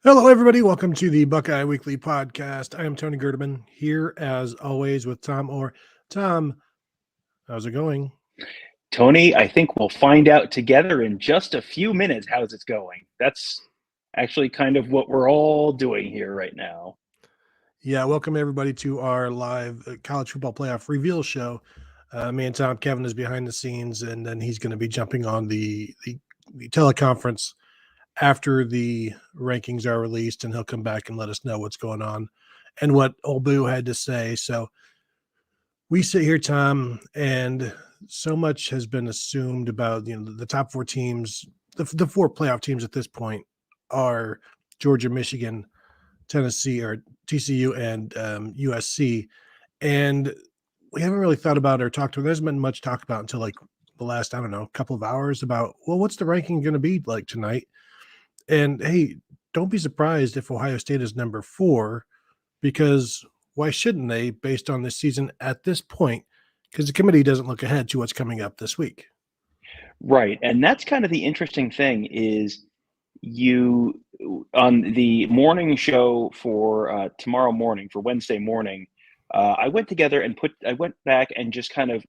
Hello, everybody. Welcome to the Buckeye Weekly Podcast. I am Tony Gerdeman here, as always, with Tom Orr. Tom, how's it going? Tony, I think we'll find out together in just a few minutes how's it going. That's actually kind of what we're all doing here right now. Yeah, welcome everybody to our live college football playoff reveal show. Me and Tom, Kevin is behind the scenes, and then he's going to be jumping on the teleconference after the rankings are released, and he'll come back and let us know what's going on and what Old Boo had to say. So we sit here, Tom, and so much has been assumed about the top four teams. The four playoff teams at this point are Georgia, Michigan, Tennessee, or TCU, and USC. And we haven't really thought about or talked to. There hasn't been much talk about until like the last, I don't know, couple of hours about, well, what's the ranking going to be like tonight? And hey, don't be surprised if Ohio State is number 4, because why shouldn't they, based on this season at this point? Because the committee doesn't look ahead to what's coming up this week. Right. And that's kind of the interesting thing is you on the morning show for tomorrow morning, for Wednesday morning, I went back and just kind of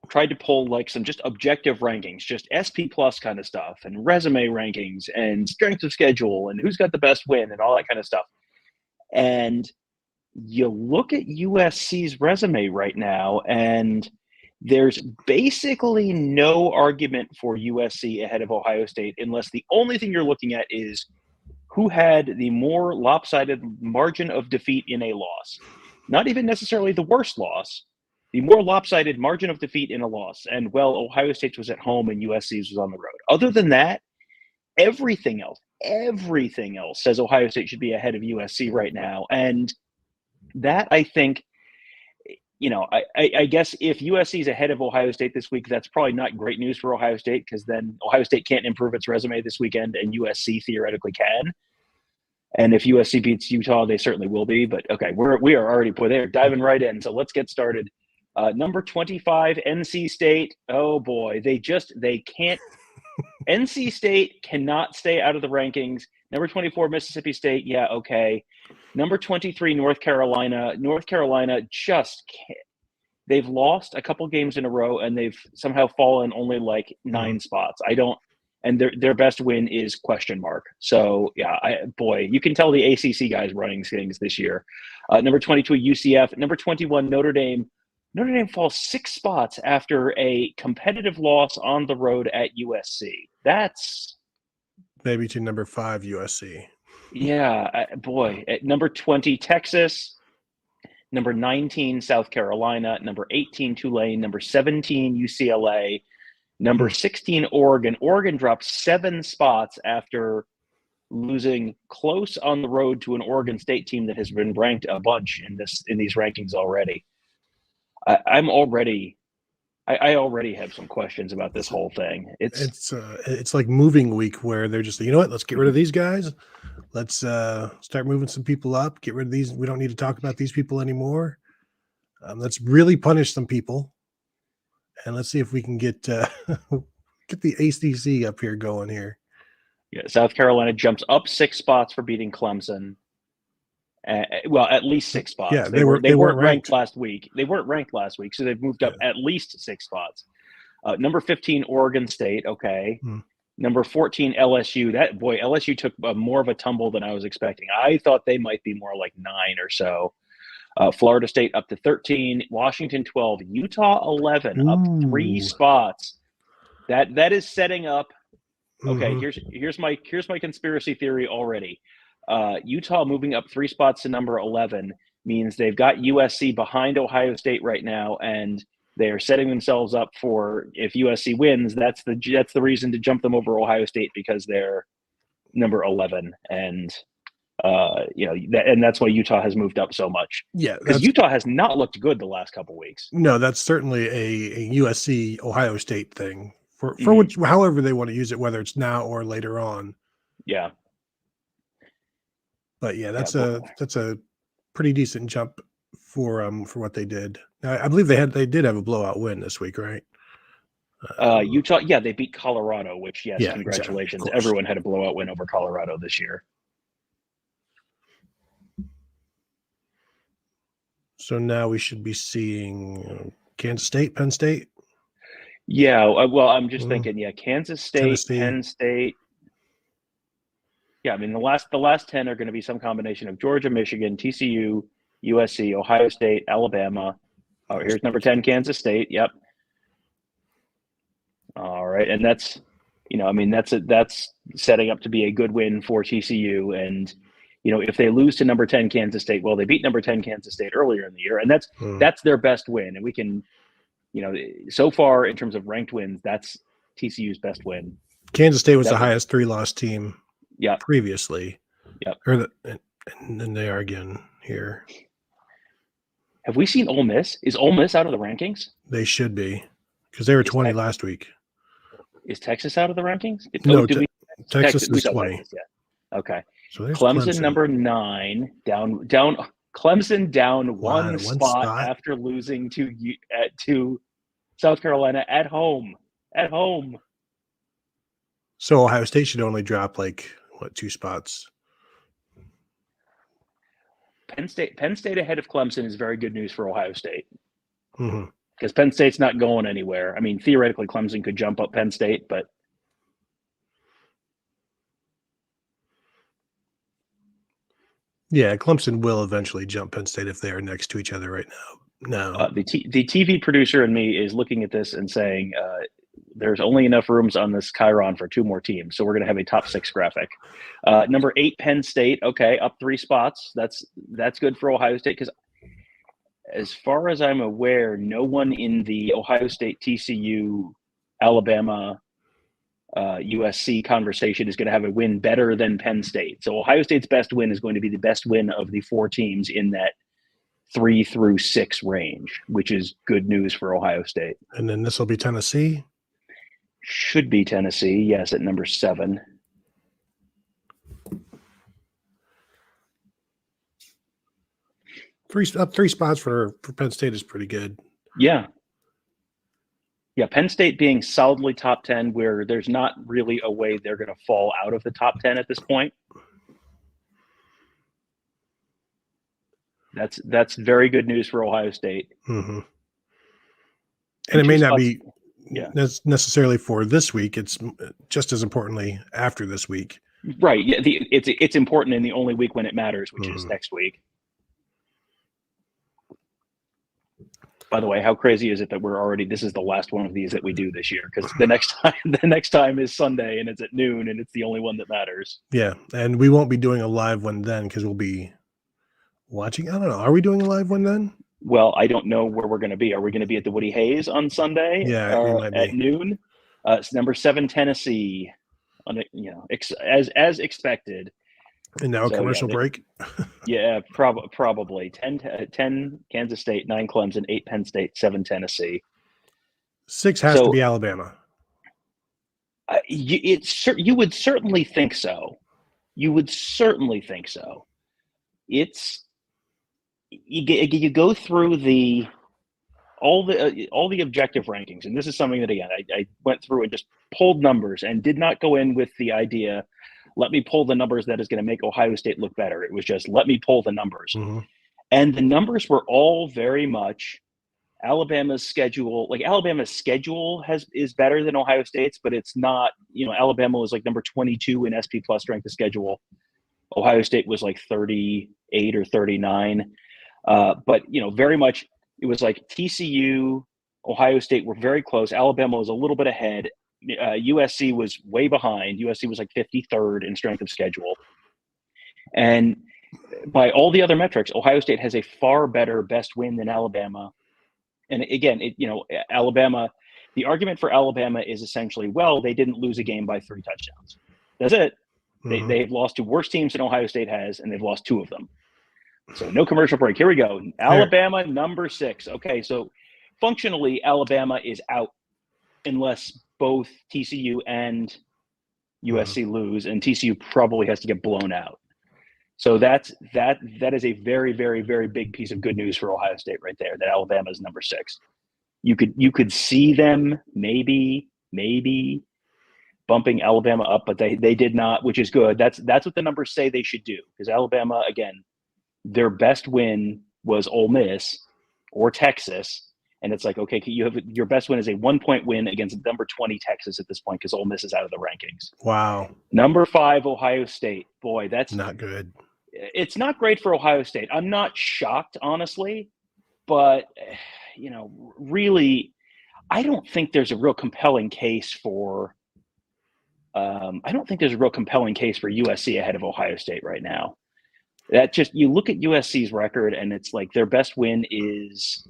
tried to pull like some just objective rankings, just SP plus kind of stuff and resume rankings and strength of schedule and who's got the best win and all that kind of stuff. And you look at USC's resume right now, and there's basically no argument for USC ahead of Ohio State unless the only thing you're looking at is who had the more lopsided margin of defeat in a loss. Not even necessarily the worst loss, the more lopsided margin of defeat in a loss. And, well, Ohio State was at home and USC's was on the road. Other than that, everything else says Ohio State should be ahead of USC right now. And that, I think, I guess if USC is ahead of Ohio State this week, that's probably not great news for Ohio State, because then Ohio State can't improve its resume this weekend and USC theoretically can. And if USC beats Utah, they certainly will be. But okay, we are already they're diving right in. So let's get started. Number 25, NC State. Oh boy, they can't. NC State cannot stay out of the rankings. Number 24, Mississippi State. Yeah, okay. Number 23, North Carolina. North Carolina just can't. They've lost a couple games in a row, and they've somehow fallen only like 9 spots. And their best win is question mark. So, yeah, you can tell the ACC guys running things this year. Number 22, UCF. Number 21, Notre Dame. Notre Dame falls 6 spots after a competitive loss on the road at USC. That's maybe to number 5, USC. Yeah, at number 20, Texas. Number 19, South Carolina. Number 18, Tulane. Number 17, UCLA. Number 16, Oregon. Oregon dropped 7 spots after losing close on the road to an Oregon State team that has been ranked a bunch in these rankings already. I already have some questions about this whole thing. It's like moving week, where they're just, you know what, let's get rid of these guys. Let's start moving some people up. Get rid of these. We don't need to talk about these people anymore. Let's really punish some people, and let's see if we can get the ACC up here going here. Yeah, South Carolina jumps up 6 spots for beating Clemson. At least 6 spots. Yeah, they weren't ranked last week. They weren't ranked last week, so they've moved up at least 6 spots. Number 15, Oregon State. Okay. Number 14, LSU. LSU took more of a tumble than I was expecting. I thought they might be more like 9 or so. Florida State up to 13. Washington 12. Utah 11. Up 3 spots. That is setting up. Okay, here's my conspiracy theory already. Utah moving up 3 spots to number 11 means they've got USC behind Ohio State right now, and they are setting themselves up for, if USC wins, that's the reason to jump them over Ohio State, because they're number 11, and and that's why Utah has moved up so much. Yeah, because Utah has not looked good the last couple weeks. No, that's certainly a USC Ohio State thing for which, however they want to use it, whether it's now or later on. Yeah. But yeah, that's a pretty decent jump for what they did. Now, I believe they did have a blowout win this week, right? Utah, yeah, they beat Colorado, which, yes, congratulations. Exactly, everyone had a blowout win over Colorado this year. So now we should be seeing Kansas State, Penn State. Yeah, well, I'm just thinking, Kansas State, Tennessee. Penn State. Yeah, I mean the last 10 are going to be some combination of Georgia, Michigan, TCU, USC, Ohio State, Alabama. Oh, here's number 10, Kansas State. Yep. All right, and that's that's setting up to be a good win for TCU. And if they lose to number 10 Kansas State, well, they beat number 10 Kansas State earlier in the year, and that's their best win. And we can, so far in terms of ranked wins, that's TCU's best win. Kansas State was the highest 3-loss team. Yeah. Previously. Yep. And then they are again here. Have we seen Ole Miss? Is Ole Miss out of the rankings? They should be, because they were 20 last week. Is Texas out of the rankings? No, Texas is 20. Texas, yeah. Okay. So there's Clemson number 9 down. Clemson down one spot after losing to South Carolina at home. At home. So Ohio State should only drop 2 spots. Penn State ahead of Clemson is very good news for Ohio State. Mm-hmm. Because Penn State's not going anywhere. I mean, theoretically, Clemson could jump up Penn State, but yeah, Clemson will eventually jump Penn State if they are next to each other right now. No, the TV producer in me is looking at this and saying there's only enough rooms on this Chiron for 2 more teams, so we're going to have a top 6 graphic. Number 8, Penn State. Okay, up 3 spots. That's good for Ohio State because, as far as I'm aware, no one in the Ohio State, TCU, Alabama, USC conversation is going to have a win better than Penn State. So Ohio State's best win is going to be the best win of the 4 teams in that 3 through 6 range, which is good news for Ohio State. And then this will be Tennessee? Should be Tennessee, yes, at number 7. Up 3 spots for Penn State is pretty good. Yeah. Yeah, Penn State being solidly top 10, where there's not really a way they're going to fall out of the top 10 at this point. That's very good news for Ohio State. Mm-hmm. And it may not be necessarily for this week. It's just as importantly after this week. Right. Yeah, it's important in the only week when it matters, which is next week. By the way, how crazy is it that this is the last one of these that we do this year? Because the next time is Sunday and it's at noon and it's the only one that matters. Yeah, and we won't be doing a live one then because we'll be watching. I don't know. Are we doing a live one then? Well, I don't know where we're going to be. Are we going to be at the Woody Hayes on Sunday? Yeah, we might be. At noon. It's number 7 Tennessee. As expected. And now a commercial break? Yeah, probably. 10 Kansas State, 9 Clemson, 8 Penn State, 7 Tennessee. 6 has to be Alabama. You would certainly think so. It's you go through all the objective rankings, and this is something that, again, I went through and just pulled numbers and did not go in with the idea, let me pull the numbers that is going to make Ohio State look better. It was just, let me pull the numbers. Mm-hmm. And the numbers were all very much Alabama's schedule. Like, Alabama's schedule is better than Ohio State's, but it's not, Alabama was like number 22 in SP Plus strength of schedule. Ohio State was like 38 or 39. But, very much it was like TCU, Ohio State were very close. Alabama was a little bit ahead. USC was way behind. USC was like 53rd in strength of schedule. And by all the other metrics, Ohio State has a far better best win than Alabama. And again, Alabama, the argument for Alabama is essentially, well, they didn't lose a game by 3 touchdowns. That's it. Mm-hmm. They've lost to worse teams than Ohio State has, and they've lost 2 of them. So no commercial break. Here we go. Alabama, number 6. Okay, so functionally, Alabama is out unless both TCU and USC lose, and TCU probably has to get blown out. So that is a very, very, very big piece of good news for Ohio State right there, that Alabama is number 6. You could see them maybe bumping Alabama up, but they did not, which is good. That's what the numbers say they should do, because Alabama, again, their best win was Ole Miss or Texas. And it's like, okay, you have your best win is a 1-point win against number 20 Texas at this point because Ole Miss is out of the rankings. Wow. Number 5 Ohio State. Boy, that's not good. It's not great for Ohio State. I'm not shocked, honestly, but really, I don't think there's a real compelling case for. I don't think there's a real compelling case for USC ahead of Ohio State right now. That just you look at USC's record and it's like their best win is.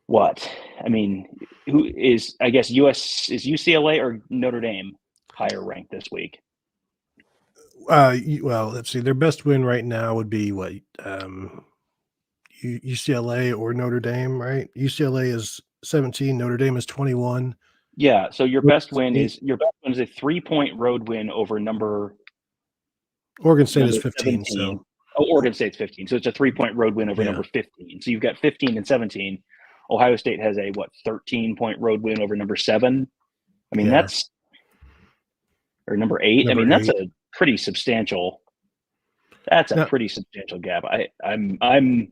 What? I mean, who is, I guess, is UCLA or Notre Dame higher ranked this week? Well, let's see. Their best win right now would be what? UCLA or Notre Dame, right? UCLA is 17, Notre Dame is 21. Yeah, so your best win is a 3-point road win over Oregon State is 15. 17. Oregon State's 15. So it's a 3-point road win over number 15. So you've got 15 and 17. Ohio State has a 13-point road win over number 7. I mean, that's or number 8. I mean, that's a pretty substantial. That's a pretty substantial gap. I'm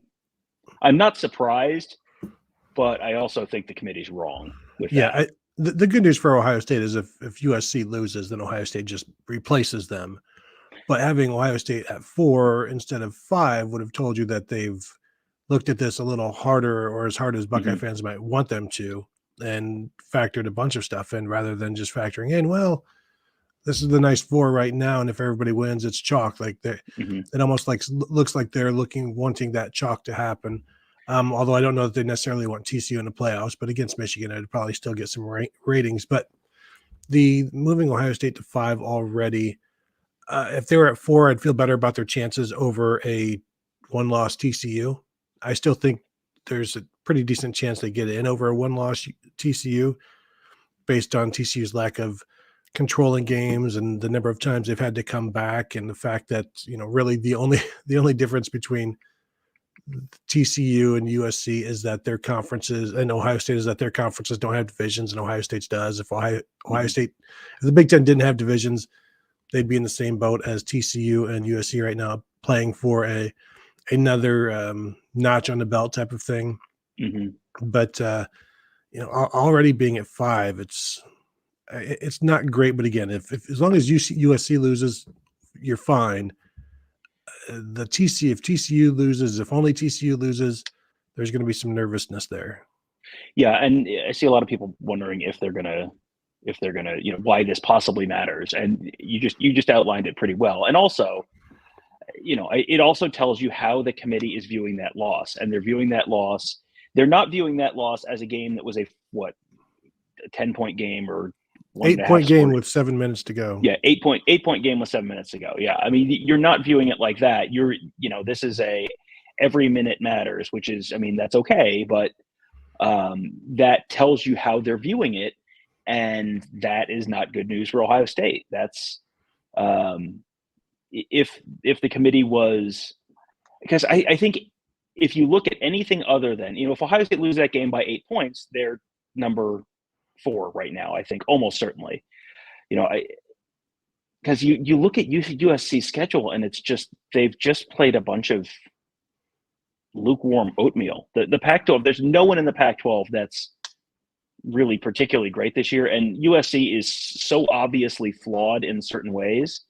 not surprised, but I also think the committee's wrong with that. The good news for Ohio State is if USC loses, then Ohio State just replaces them. But having Ohio State at 4 instead of 5 would have told you that they've looked at this a little harder, or as hard as Buckeye fans might want them to, and factored a bunch of stuff in rather than just factoring in, well, this is the nice 4 right now, and if everybody wins, it's chalk. Like it almost looks like they're wanting that chalk to happen. Although I don't know that they necessarily want TCU in the playoffs, but against Michigan, I'd probably still get some ratings. But the moving Ohio State to 5 already, if they were at 4, I'd feel better about their chances over a 1-loss TCU. I still think there's a pretty decent chance they get in over a 1-loss TCU based on TCU's lack of controlling games and the number of times they've had to come back, and the fact that, really the only difference between TCU and USC is that their conferences, and Ohio State is that their conferences don't have divisions and Ohio State's does. If Ohio State, if the Big Ten didn't have divisions, they'd be in the same boat as TCU and USC right now, playing for another notch on the belt type of thing. But already being at 5, it's not great. But again, if as long as USC loses, you're fine. If TCU loses, if only TCU loses, there's going to be some nervousness there. Yeah, and I see a lot of people wondering if they're gonna, why this possibly matters, and you just outlined it pretty well. And also, it also tells you how the committee is viewing that loss, and they're viewing that loss. They're not viewing that loss as a game that was a 10-point game or 8-point game with 7 minutes to go. Yeah, 8-point game with 7 minutes to go. Yeah, I mean, you're not viewing it like that. This is every minute matters, which is, I mean, that's okay, but that tells you how they're viewing it, and that is not good news for Ohio State. That's if the committee was, because I think if you look at anything other than, if Ohio State loses that game by 8 points, they're number 4 right now, I think, almost certainly. Because you look at USC's schedule, and it's just, they've just played a bunch of lukewarm oatmeal. The Pac-12, there's no one in the Pac-12 that's really particularly great this year, and USC is so obviously flawed in certain ways.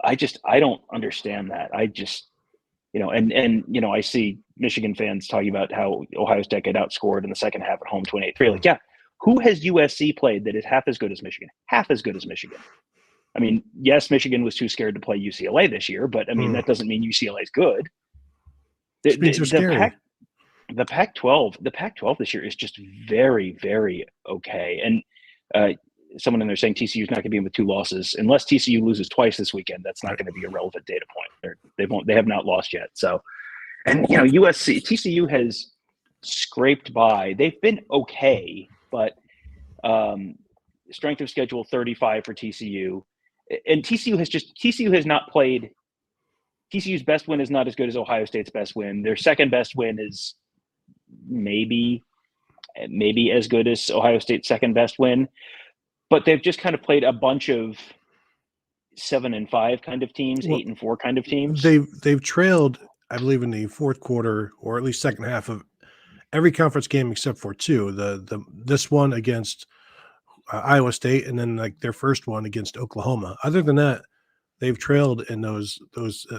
I don't understand that. I see Michigan fans talking about how Ohio State got outscored in the second half at home 28-3. Like, yeah, who has USC played that is half as good as Michigan? Half as good as Michigan. I mean, yes, Michigan was too scared to play UCLA this year, but I mean, that doesn't mean UCLA is good. The Pac-12 this year is just very, very okay. And someone in there saying TCU is not going to be in with 2 losses unless TCU loses twice this weekend. That's not going to be a relevant data point. They have not lost yet. So, and TCU has scraped by. They've been okay, but strength of schedule 35 for TCU, and TCU has not played. TCU's best win is not as good as Ohio State's best win. Their second best win is maybe as good as Ohio State's second best win, but they've just kind of played a bunch of 7-5 kind of teams, 8-4 kind of teams. They've trailed I believe, in the fourth quarter, or at least second half of every conference game except for two. This one against Iowa State, and then like their first one against Oklahoma. Other than that, they've trailed in those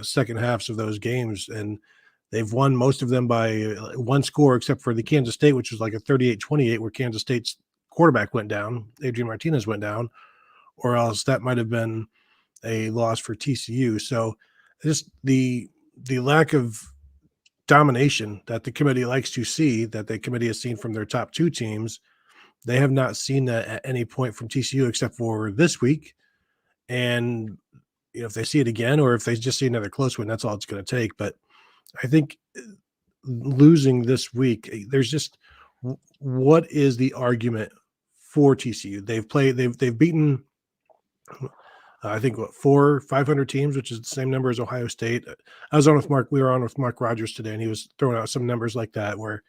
second halves of those games, and they've won most of them by one score, except for the Kansas State, which was like a 38-28, where Kansas State's quarterback went down, Adrian Martinez went down, or else that might have been a loss for TCU. So just the lack of domination that the committee likes to see, that the committee has seen from their top two teams, they have not seen that at any point from TCU except for this week. And if they see it again, or if they just see another close win, that's all it's going to take. But I think losing this week, there's just, what is the argument for TCU? They've beaten, I think, 500 teams, which is the same number as Ohio State. I was on with Mark. We were on with Mark Rogers today, and he was throwing out some numbers like that, where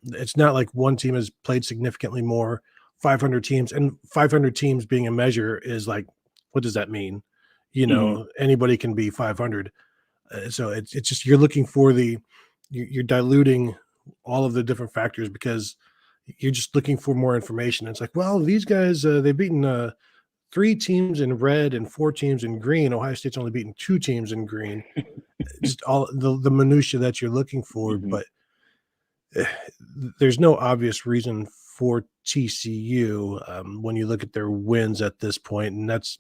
it's not like one team has played significantly more. 500 teams, and 500 teams being a measure is like, what does that mean? Anybody can be 500. So it's just, you're looking for you're diluting all of the different factors because you're just looking for more information. It's like, well, these guys, they've beaten 3 teams in red and 4 teams in green. Ohio State's only beaten 2 teams in green. Just all the minutia that you're looking for, but there's no obvious reason for TCU when you look at their wins at this point, and that's,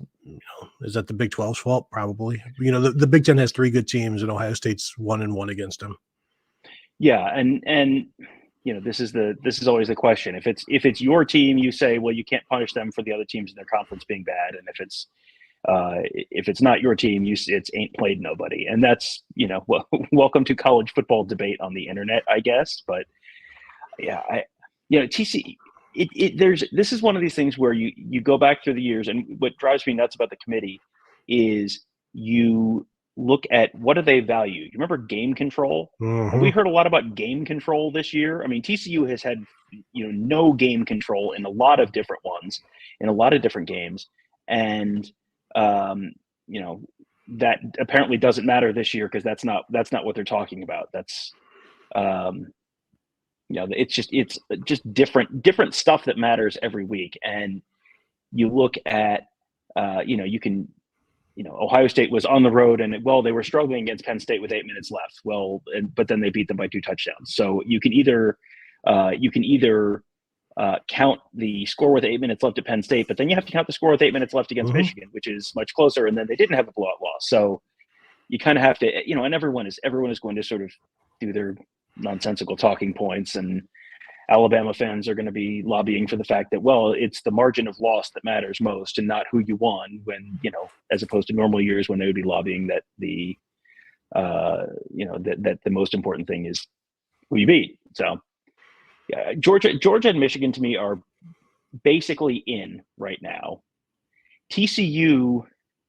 is that the Big 12's fault? Probably. The Big 10 has 3 good teams, and Ohio State's 1-1 against them. Yeah, and this is always the question. If it's your team, you say, well, you can't punish them for the other teams in their conference being bad, and if it's not your team, it's ain't played nobody, and that's welcome to college football debate on the internet, I guess. But yeah, TCU. This is one of these things where you go back through the years, and what drives me nuts about the committee is you look at what do they value. You remember game control? Mm-hmm. We heard a lot about game control this year. I mean, TCU has had no game control in a lot of different ones, in a lot of different games, and that apparently doesn't matter this year because that's not what they're talking about. That's it's just different stuff that matters every week. And you look at Ohio State was on the road, and they were struggling against Penn State with 8 minutes left. But then they beat them by 2 touchdowns. So you can either count the score with 8 minutes left at Penn State, but then you have to count the score with 8 minutes left against Michigan, which is much closer. And then they didn't have a blowout loss. So you kind of have to, and everyone is going to sort of do their nonsensical talking points, and Alabama fans are going to be lobbying for the fact that, it's the margin of loss that matters most and not who you won, when, as opposed to normal years when they would be lobbying that that the most important thing is who you beat. So yeah, Georgia and Michigan to me are basically in right now. TCU,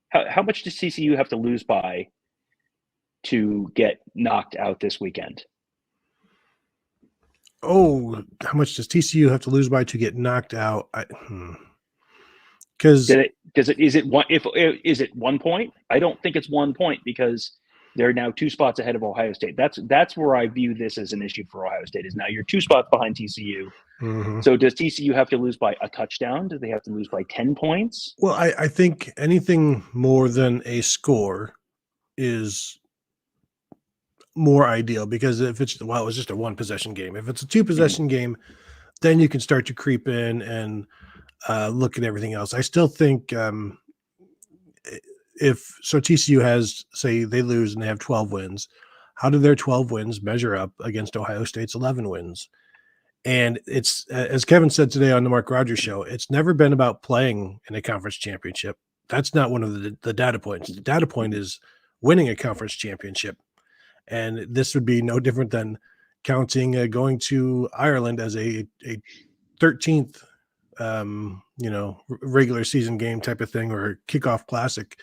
how much does TCU have to lose by to get knocked out this weekend? Oh, how much does TCU have to lose by to get knocked out? Because is it 1 point? I don't think it's 1 point, because they're now 2 spots ahead of Ohio State. That's where I view this as an issue for Ohio State, is now you're 2 spots behind TCU. Mm-hmm. So does TCU have to lose by a touchdown? Do they have to lose by 10 points? Well, I think anything more than a score is more ideal, because if it's just a 1 possession game. If it's a 2 possession game, then you can start to creep in and look at everything else. I still think TCU has, say they lose and they have 12 wins. How do their 12 wins measure up against Ohio State's 11 wins? And it's, as Kevin said today on the Mark Rogers show, it's never been about playing in a conference championship. That's not one of the data points. The data point is winning a conference championship. And this would be no different than counting going to Ireland as a 13th, regular season game type of thing, or a kickoff classic.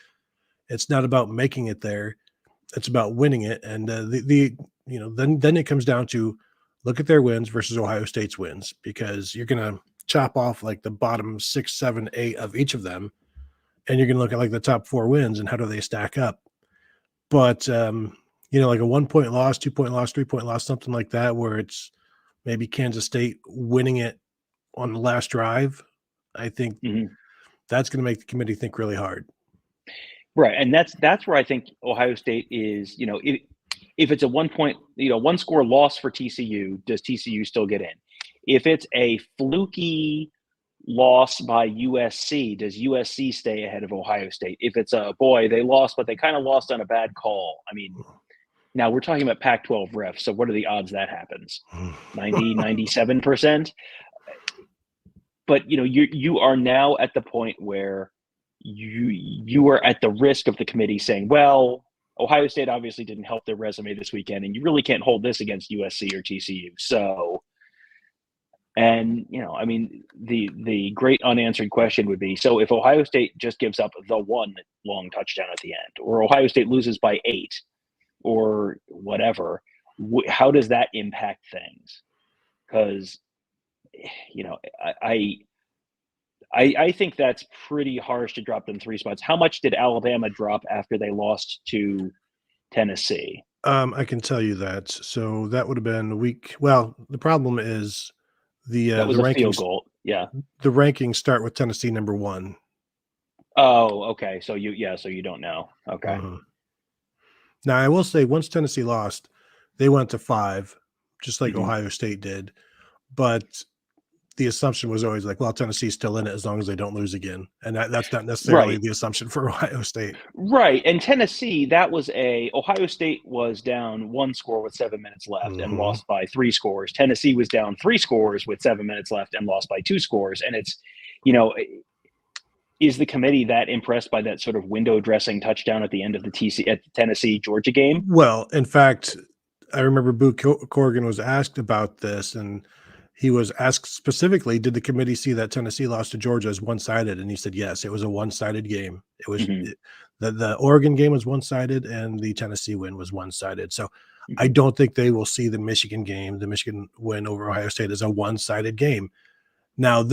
It's not about making it there; it's about winning it. And then it comes down to look at their wins versus Ohio State's wins, because you're going to chop off like the bottom 6, 7, 8 of each of them, and you're going to look at like the top 4 wins and how do they stack up. But like a 1-point loss, 2-point loss, 3-point loss, something like that, where it's maybe Kansas State winning it on the last drive, I think that's going to make the committee think really hard. Right, and that's where I think Ohio State is. If it's a 1-point, one score loss for TCU, does TCU still get in? If it's a fluky loss by USC, does USC stay ahead of Ohio State? If it's they lost, but they kind of lost on a bad call. I mean, now we're talking about Pac-12 refs, so what are the odds that happens? 90, 97%? But, you are now at the point where you are at the risk of the committee saying, well, Ohio State obviously didn't help their resume this weekend, and you really can't hold this against USC or TCU. So, and, the great unanswered question would be, so if Ohio State just gives up the one long touchdown at the end, or Ohio State loses by 8 or whatever, how does that impact things? Because, I think that's pretty harsh to drop them 3 spots. How much did Alabama drop after they lost to Tennessee? I can tell you that. So that would have been a week. Well, the problem is that was the a field rankings. goal. Yeah. The rankings start with Tennessee number 1. Oh, okay. So you don't know. Okay. Now I will say, once Tennessee lost, they went to 5, just like Ohio State did. But the assumption was always like, well, Tennessee's still in it as long as they don't lose again. And that's not necessarily the assumption for Ohio State. Right. And Tennessee, Ohio State was down 1 score with 7 minutes left and lost by 3 scores. Tennessee was down 3 scores with 7 minutes left and lost by 2 scores. And it's, is the committee that impressed by that sort of window dressing touchdown at the end of the Tennessee Georgia game? Well, in fact, I remember Boo Corrigan was asked about this, and he was asked specifically, did the committee see that Tennessee lost to Georgia as one-sided? And he said, yes, it was a one-sided game. It was the Oregon game was one-sided and the Tennessee win was one-sided. So I don't think they will see the Michigan win over Ohio State as a one-sided game. Now,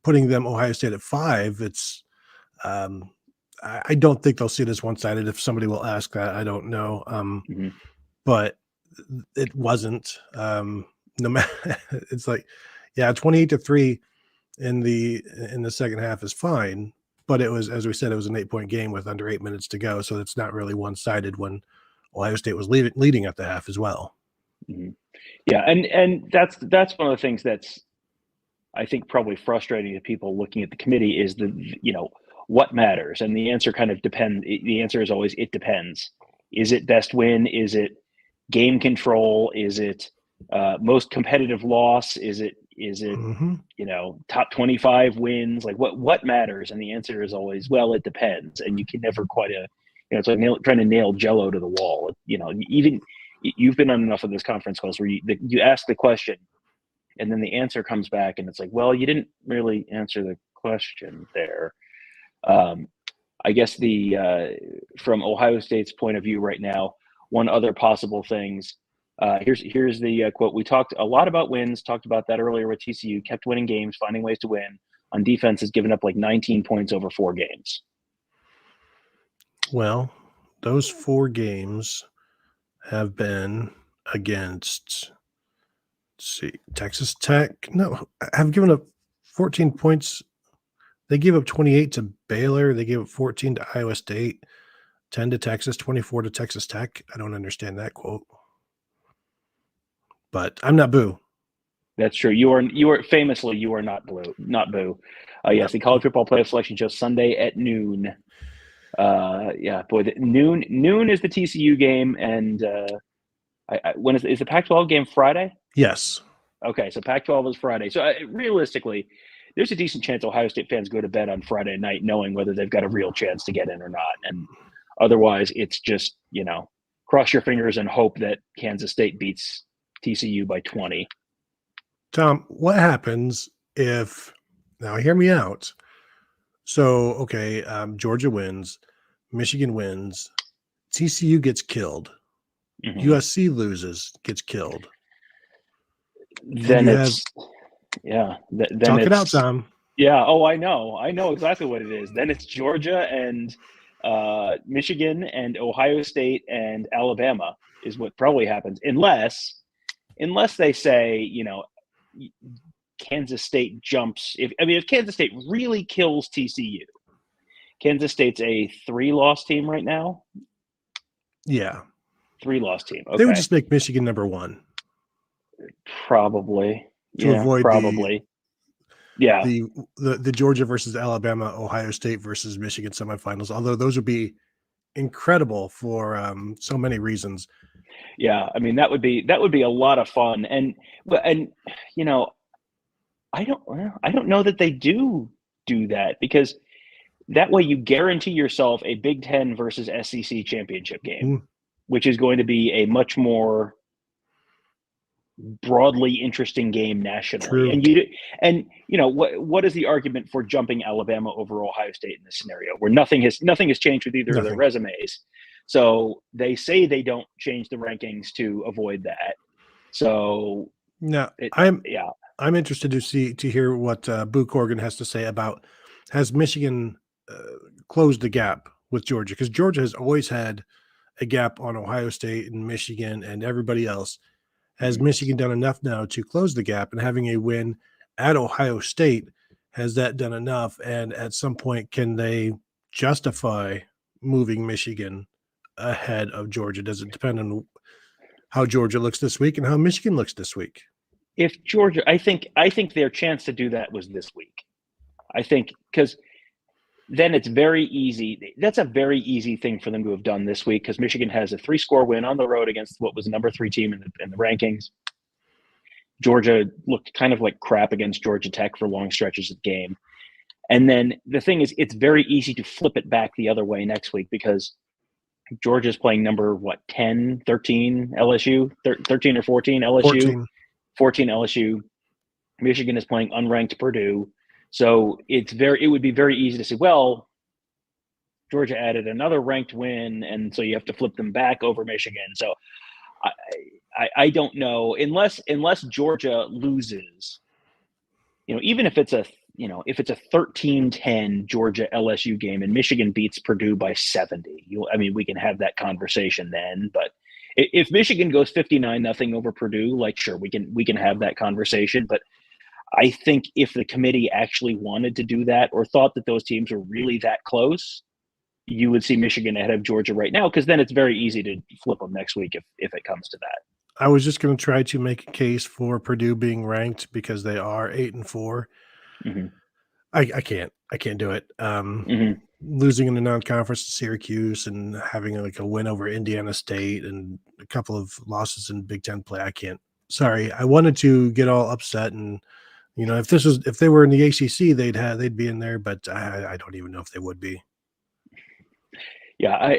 putting them Ohio State at 5, it's I don't think they'll see it as one-sided. If somebody will ask that, I don't know. But it wasn't. No matter, it's like, 28-3 in the second half is fine, but it was, as we said, it was an 8-point game with under 8 minutes to go, so it's not really one-sided when Ohio State was leading at the half as well. Yeah, and that's one of the things that's, I think, probably frustrating to people looking at the committee is what matters, and the answer kind of depends. The answer is always, it depends. Is it best win? Is it game control? Is it most competitive loss? Is it top 25 wins? Like what matters? And the answer is always, well, it depends. And you can never quite it's like trying to nail Jello to the wall. Even you've been on enough of those conference calls where you ask the question and then the answer comes back and it's like, well, you didn't really answer the question there. I guess from Ohio State's point of view right now, one other possible things. Here's the quote. We talked a lot about wins, talked about that earlier with TCU, kept winning games, finding ways to win. On defense, has given up like 19 points over 4 games. Well, those 4 games have been against, let's see, Texas Tech. No, have given up 14 points. They gave up 28 to Baylor. They gave up 14 to Iowa State, 10 to Texas, 24 to Texas Tech. I don't understand that quote. But I'm not Boo. That's true. You are famously, you are not Boo. Yes, the college football playoff selection show Sunday at noon. Noon is the TCU game, and when is the Pac-12 game Friday? Yes. Okay, so Pac-12 is Friday. So realistically, there's a decent chance Ohio State fans go to bed on Friday night knowing whether they've got a real chance to get in or not. And otherwise, it's just, cross your fingers and hope that Kansas State beats TCU by 20. Tom, what happens if, now hear me out. So, okay, Georgia wins, Michigan wins, TCU gets killed, USC loses, gets killed. Then it's, then talk it out, Tom. Yeah. Oh, I know exactly what it is. Then it's Georgia and Michigan and Ohio State and Alabama. is what probably happens, unless they say, Kansas State jumps. If Kansas State really kills TCU, Kansas State's a 3-loss team right now. Yeah, 3-loss team. Okay. They would just make Michigan number 1. Probably. To avoid probably. The Georgia versus Alabama, Ohio State versus Michigan semifinals. Although those would be incredible for so many reasons. Yeah, I mean that would be a lot of fun, and I don't know that they do that, because that way you guarantee yourself a Big Ten versus SEC championship game, which is going to be a much more broadly interesting game nationally. True. And what is the argument for jumping Alabama over Ohio State in this scenario where nothing has changed with either of their resumes? So they say they don't change the rankings to avoid that. So no, I'm interested to hear what Boo Corrigan has to say about, has Michigan closed the gap with Georgia, because Georgia has always had a gap on Ohio State and Michigan and everybody else. Has Michigan done enough now to close the gap, and having a win at Ohio State, has that done enough? And at some point, can they justify moving Michigan ahead of Georgia? Does it depend on how Georgia looks this week and how Michigan looks this week? If Georgia, I think their chance to do that was this week. I think because then it's very easy. That's a very easy thing for them to have done this week, because Michigan has a 3-score win on the road against what was the number 3 team in the rankings. Georgia looked kind of like crap against Georgia Tech for long stretches of the game. And then the thing is, it's very easy to flip it back the other way next week, because Georgia's playing number 10, 13 LSU, 13 or 14 LSU, 14 LSU. Michigan is playing unranked Purdue. So it would be very easy to say, well, Georgia added another ranked win, and so you have to flip them back over Michigan. So I don't know, unless Georgia loses, even if it's a 13-10 Georgia LSU game and Michigan beats Purdue by 70, we can have that conversation then. But if Michigan goes 59-0 over Purdue, sure, we can have that conversation. But I think if the committee actually wanted to do that, or thought that those teams were really that close, you would see Michigan ahead of Georgia right now, because then it's very easy to flip them next week if it comes to that. I was just going to try to make a case for Purdue being ranked, because they are 8-4. Mm-hmm. I can't do it. Losing in the non-conference to Syracuse and having a win over Indiana State and a couple of losses in Big Ten play, I can't. Sorry, I wanted to get all upset, and if they were in the ACC, they'd be in there, but I don't even know if they would be. Yeah,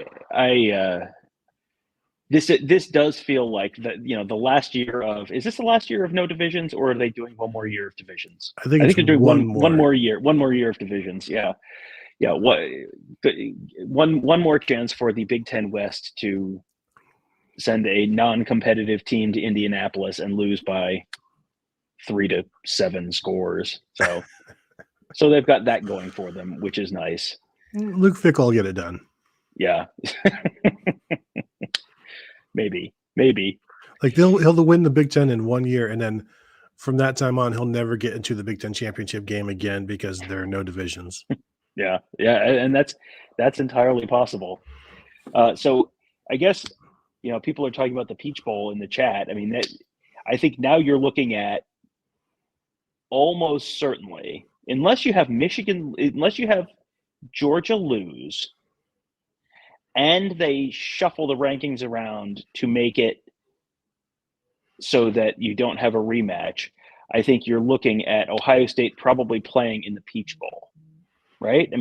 this does feel like the last year of, is this the last year of no divisions, or are they doing one more year of divisions? I think they're doing one more year of divisions. Yeah. One more chance for the Big Ten West to send a non-competitive team to Indianapolis and lose by 3 to 7 scores. So they've got that going for them, which is nice. Luke Fickell will get it done. Yeah. Maybe. He'll win the Big Ten in 1 year, and then from that time on, he'll never get into the Big Ten championship game again, because there are no divisions. Yeah, and that's entirely possible. So I guess people are talking about the Peach Bowl in the chat. I think now you're looking at almost certainly, unless you have Georgia lose, and they shuffle the rankings around to make it so that you don't have a rematch, I think you're looking at Ohio State probably playing in the Peach Bowl, right?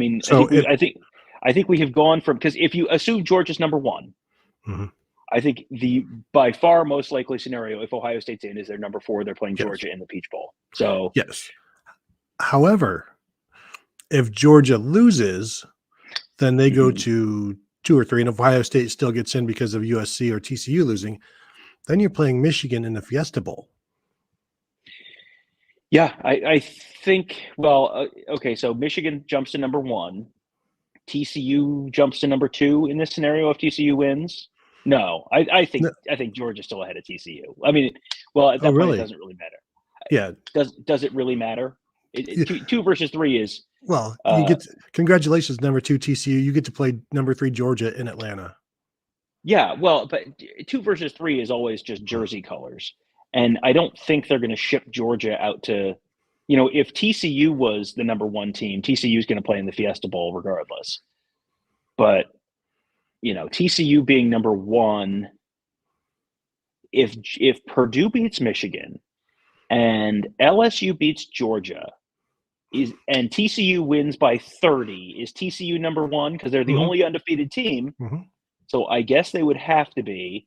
I think we have gone from, because if you assume Georgia's number 1, mm-hmm. I think the by far most likely scenario, if Ohio State's in, is they're number 4. They're playing Georgia in the Peach Bowl. So yes. However, if Georgia loses, then they go to 2 or 3, and if Ohio State still gets in because of USC or TCU losing, then you're playing Michigan in the Fiesta Bowl. Yeah, I think, okay, so Michigan jumps to number 1. TCU jumps to number 2 in this scenario if TCU wins. No, I No. think Georgia's still ahead of TCU. I mean, well, at Oh, that point, it really? doesn't really matter. Yeah. Does it really matter? Yeah. Two versus three is Well, you uh, get congratulations, number 2 TCU. You get to play number 3 Georgia in Atlanta. yeah. Well, but 2 versus 3 is always just jersey colors, and I don't think they're going to ship Georgia out to. If TCU was the number 1 team, TCU is going to play in the Fiesta Bowl regardless. But TCU being number 1, if Purdue beats Michigan and LSU beats Georgia, and TCU wins by 30, is TCU number 1 because they're the Mhm. only undefeated team? Mhm. So I guess they would have to be.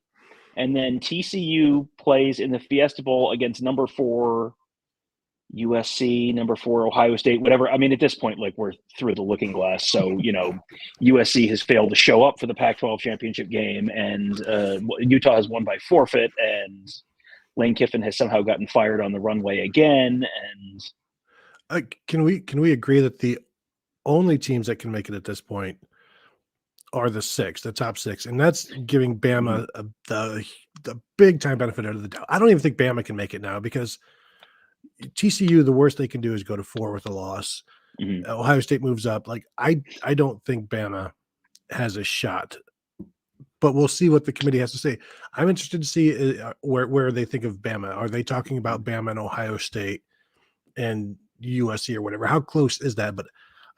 And then TCU plays in the Fiesta Bowl against number 4 USC, number 4 Ohio State, whatever. I mean, at this point, like, we're through the looking glass. So USC has failed to show up for the Pac-12 championship game, and Utah has won by forfeit, and Lane Kiffin has somehow gotten fired on the runway again. And Can we agree that the only teams that can make it at this point are the top 6, and that's giving Bama the big time benefit out of the doubt. I don't even think Bama can make it now because TCU, the worst they can do is go to 4 with a loss. Ohio State moves up. Like, I don't think Bama has a shot, but we'll see what the committee has to say. I'm interested to see where they think of Bama. Are they talking about Bama and Ohio State and USC or whatever? How close is that? But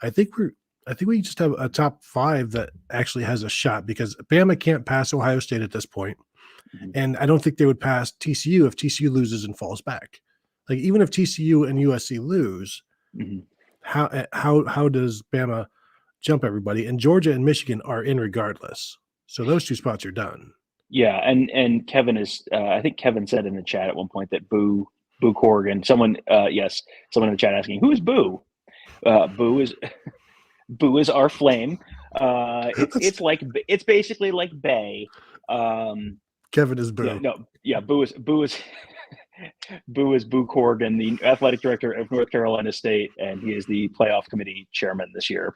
I think we just have a top 5 that actually has a shot, because Bama can't pass Ohio State at this point, and I don't think they would pass TCU if TCU loses and falls back. Like, even if TCU and USC lose, how does Bama jump everybody? And Georgia and Michigan are in regardless, so those 2 spots are done. Yeah, and Kevin is. I think Kevin said in the chat at one point that Boo Corrigan. Someone in the chat asking, who is Boo? Boo is our flame. It's basically like Bay. Kevin is Boo. Boo is Boo Corrigan, the athletic director of North Carolina State, and he is the playoff committee chairman this year.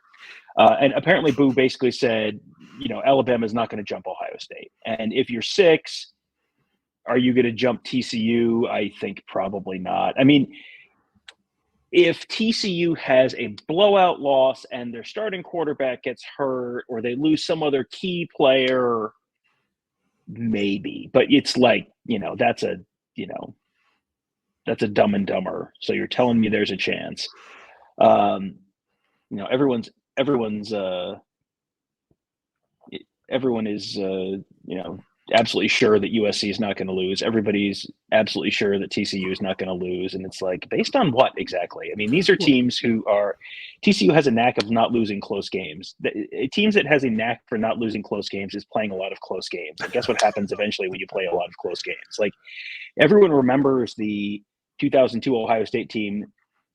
And apparently Boo basically said, Alabama is not going to jump Ohio State. And if you're 6, are you going to jump TCU? I think probably not. I mean, if TCU has a blowout loss and their starting quarterback gets hurt, or they lose some other key player, maybe. But it's like, that's a Dumb and Dumber. So you're telling me there's a chance. Everyone is absolutely sure that USC is not going to lose. Everybody's absolutely sure that TCU is not going to lose. And it's like, based on what exactly? I mean, these are teams TCU has a knack of not losing close games. Teams that has a knack for not losing close games is playing a lot of close games. And guess what happens eventually when you play a lot of close games? Like, everyone remembers the 2002 Ohio State team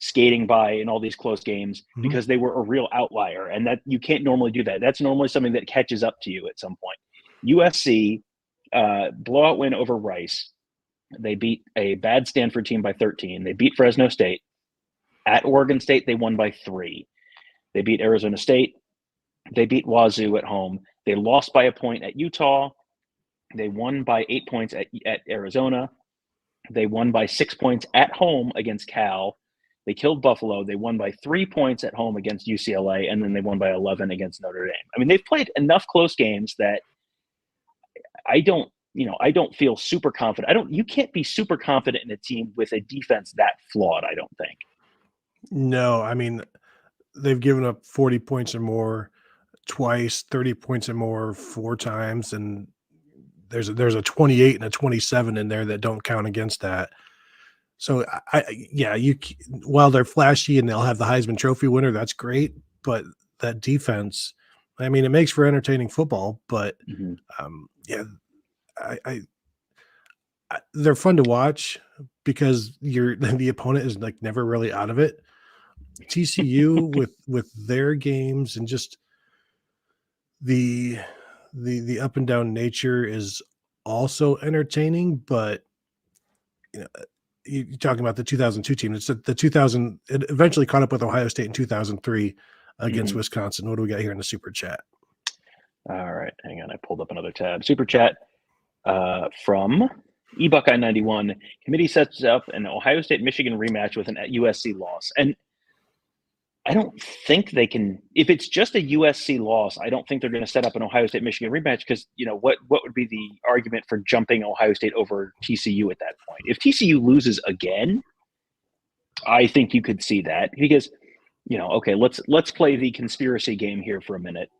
skating by in all these close games because they were a real outlier, and that you can't normally do that. That's normally something that catches up to you at some point. USC blowout win over Rice. They beat a bad Stanford team by 13. They beat Fresno State. At Oregon State, they won by 3. They beat Arizona State. They beat Wazoo at home. They lost by a point at Utah. They won by 8 points at Arizona. They won by 6 points at home against Cal. They killed Buffalo. They won by 3 points at home against UCLA, and then they won by 11 against Notre Dame. I mean, they've played enough close games that I don't feel super confident. You can't be super confident in a team with a defense that flawed, I don't think. No, I mean, they've given up 40 points or more twice, 30 points or more 4 times, and there's a 28 and a 27 in there that don't count against that. So while they're flashy and they'll have the Heisman Trophy winner, that's great. But that defense, I mean, it makes for entertaining football. But they're fun to watch because the opponent is like never really out of it. TCU with their games and just the up and down nature is also entertaining, but you're talking about the 2002 team. It's the 2000. It eventually caught up with Ohio State in 2003 against Wisconsin. What do we got here in the super chat? All right, hang on. I pulled up another tab. Super chat from eBuckeye91. Committee sets up an Ohio State Michigan rematch with an USC loss, and I don't think they can. If it's just a USC loss, I don't think they're going to set up an Ohio State Michigan rematch because what would be the argument for jumping Ohio State over TCU at that point? If TCU loses again, I think you could see that because okay, let's play the conspiracy game here for a minute.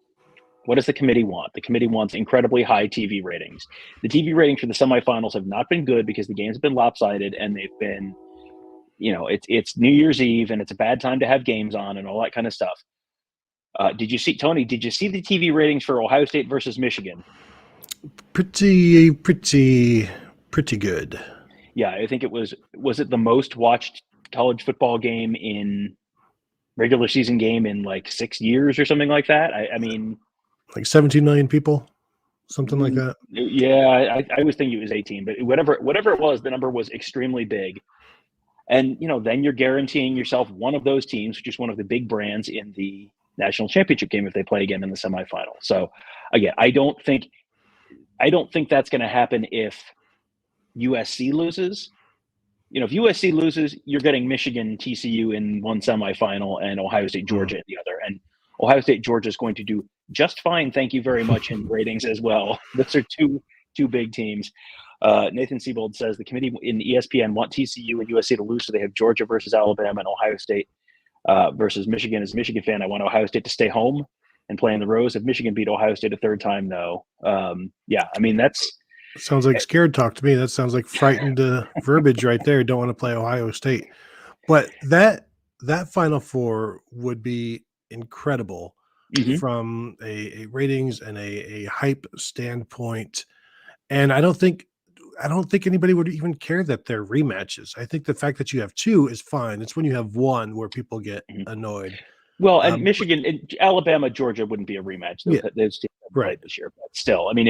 What does the committee want? The committee wants incredibly high TV ratings. The TV ratings for the semifinals have not been good because the games have been lopsided and they've been, it's New Year's Eve and it's a bad time to have games on and all that kind of stuff. Did you see the TV ratings for Ohio State versus Michigan? Pretty good. Yeah, I think was it the most watched college football game in regular season game in like 6 years or something like that? I mean, like 17 million people, something like that. Yeah, I was thinking it was 18, but whatever it was, the number was extremely big. And then you're guaranteeing yourself one of those teams, which is one of the big brands in the national championship game if they play again in the semifinal. So again, I don't think that's going to happen if USC loses. If USC loses, you're getting Michigan, TCU in one semifinal and Ohio State, Georgia in the other. And Ohio State, Georgia is going to do just fine. Thank you very much in ratings as well. Those are two big teams. Nathan Siebold says the committee in ESPN want TCU and USC to lose, so they have Georgia versus Alabama and Ohio State versus Michigan. As a Michigan fan, I want Ohio State to stay home and play in the Rose. If Michigan beat Ohio State a third time, though, yeah, I mean that's sounds like scared talk to me. That sounds like frightened verbiage right there. Don't want to play Ohio State, but that Final Four would be incredible from a ratings and a hype standpoint. And I don't think anybody would even care that they're rematches. I think the fact that you have two is fine. It's when you have one where people get annoyed. Well, and Michigan, Alabama, Georgia wouldn't be a rematch. Those teams have played this year, but still, I mean,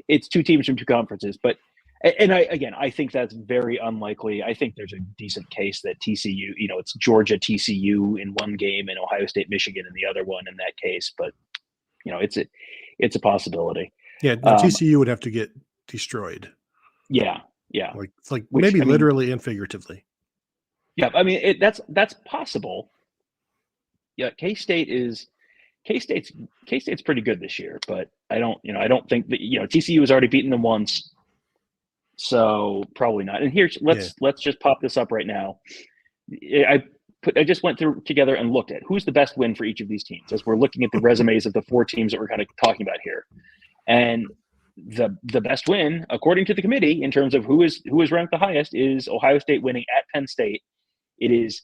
it's two teams from two conferences. But I think that's very unlikely. I think there's a decent case that TCU, it's Georgia, TCU in one game, and Ohio State, Michigan in the other one in that case. But it's a possibility. Yeah, no, TCU would have to get destroyed. Yeah. Like maybe literally and figuratively. Yeah, I mean that's possible. Yeah, K-State's pretty good this year, but I don't think that TCU has already beaten them once, so probably not. And let's just pop this up right now. I just went through together and looked at who's the best win for each of these teams as we're looking at the resumes of the four teams that we're kind of talking about here, and the best win, according to the committee, in terms of who is ranked the highest, is Ohio State winning at Penn State. It is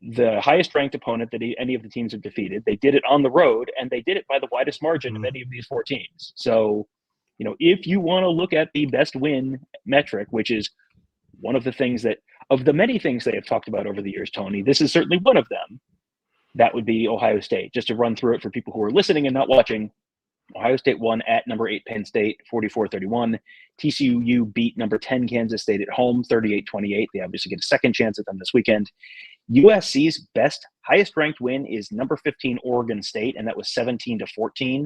the highest ranked opponent that any of the teams have defeated. They did it on the road, and they did it by the widest margin of any of these four teams. So, if you want to look at the best win metric, which is one of the things of the many things they have talked about over the years, Tony, this is certainly one of them. That would be Ohio State. Just to run through it for people who are listening and not watching. Ohio State won at number 8 Penn State 44-31. TCU beat number 10 Kansas State at home 38-28. They obviously get a second chance at them this weekend. USC's highest ranked win is number 15 Oregon State, and that was 17-14.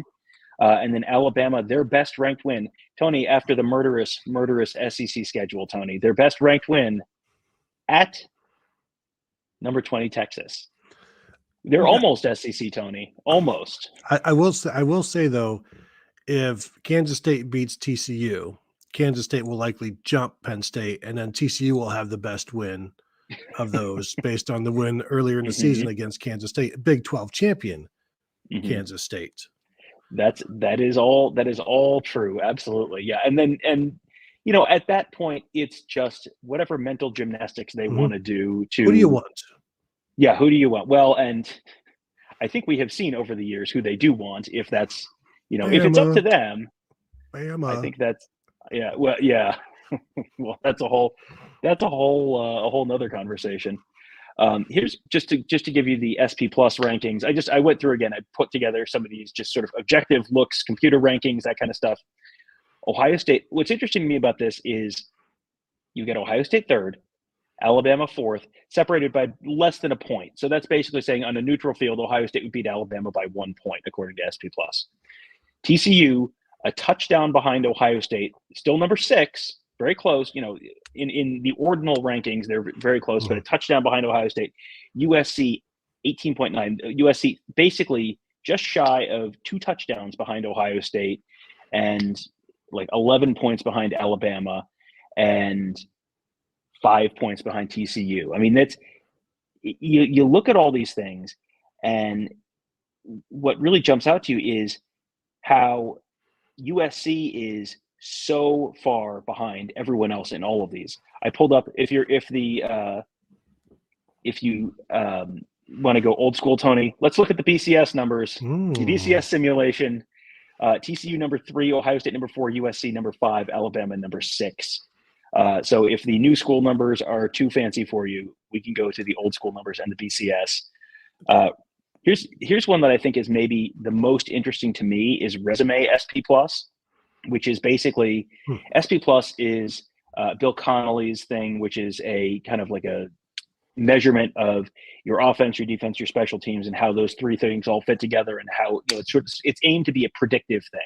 And then Alabama, their best ranked win, Tony, after the murderous SEC schedule, Tony, their best ranked win at number 20 Texas. They're almost SEC, Tony. Almost. I will say though, if Kansas State beats TCU, Kansas State will likely jump Penn State, and then TCU will have the best win of those based on the win earlier in the season against Kansas State, Big 12 champion Kansas State. That is all true. Absolutely. Yeah. And at that point, it's just whatever mental gymnastics they want to do to. Who do you want? Yeah, who do you want? Well, and I think we have seen over the years who they do want. If that's, if it's up to them, I think that's, yeah. Well, yeah. Well, that's a whole nother conversation. Here's just to give you the SP Plus rankings. I went through again. I put together some of these just sort of objective looks, computer rankings, that kind of stuff. Ohio State. What's interesting to me about this is you get Ohio State third, Alabama fourth, separated by less than a point. So that's basically saying on a neutral field, Ohio State would beat Alabama by 1 point, according to SP Plus. TCU, a touchdown behind Ohio State, still number 6, very close. In the ordinal rankings, they're very close, but a touchdown behind Ohio State. USC, 18.9. USC basically just shy of 2 touchdowns behind Ohio State, and like 11 points behind Alabama, and 5 points behind TCU. I mean, that's you look at all these things, and what really jumps out to you is how USC is so far behind everyone else in all of these. I pulled up if you want to go old school, Tony, let's look at the BCS numbers. The BCS simulation. TCU number 3, Ohio State number 4, USC number 5, Alabama number 6. So if the new school numbers are too fancy for you, we can go to the old school numbers and the BCS. Here's one that I think is maybe the most interesting to me is Resume SP Plus, which is basically SP Plus is Bill Connolly's thing, which is a kind of like a measurement of your offense, your defense, your special teams, and how those 3 things all fit together, and how it's aimed to be a predictive thing.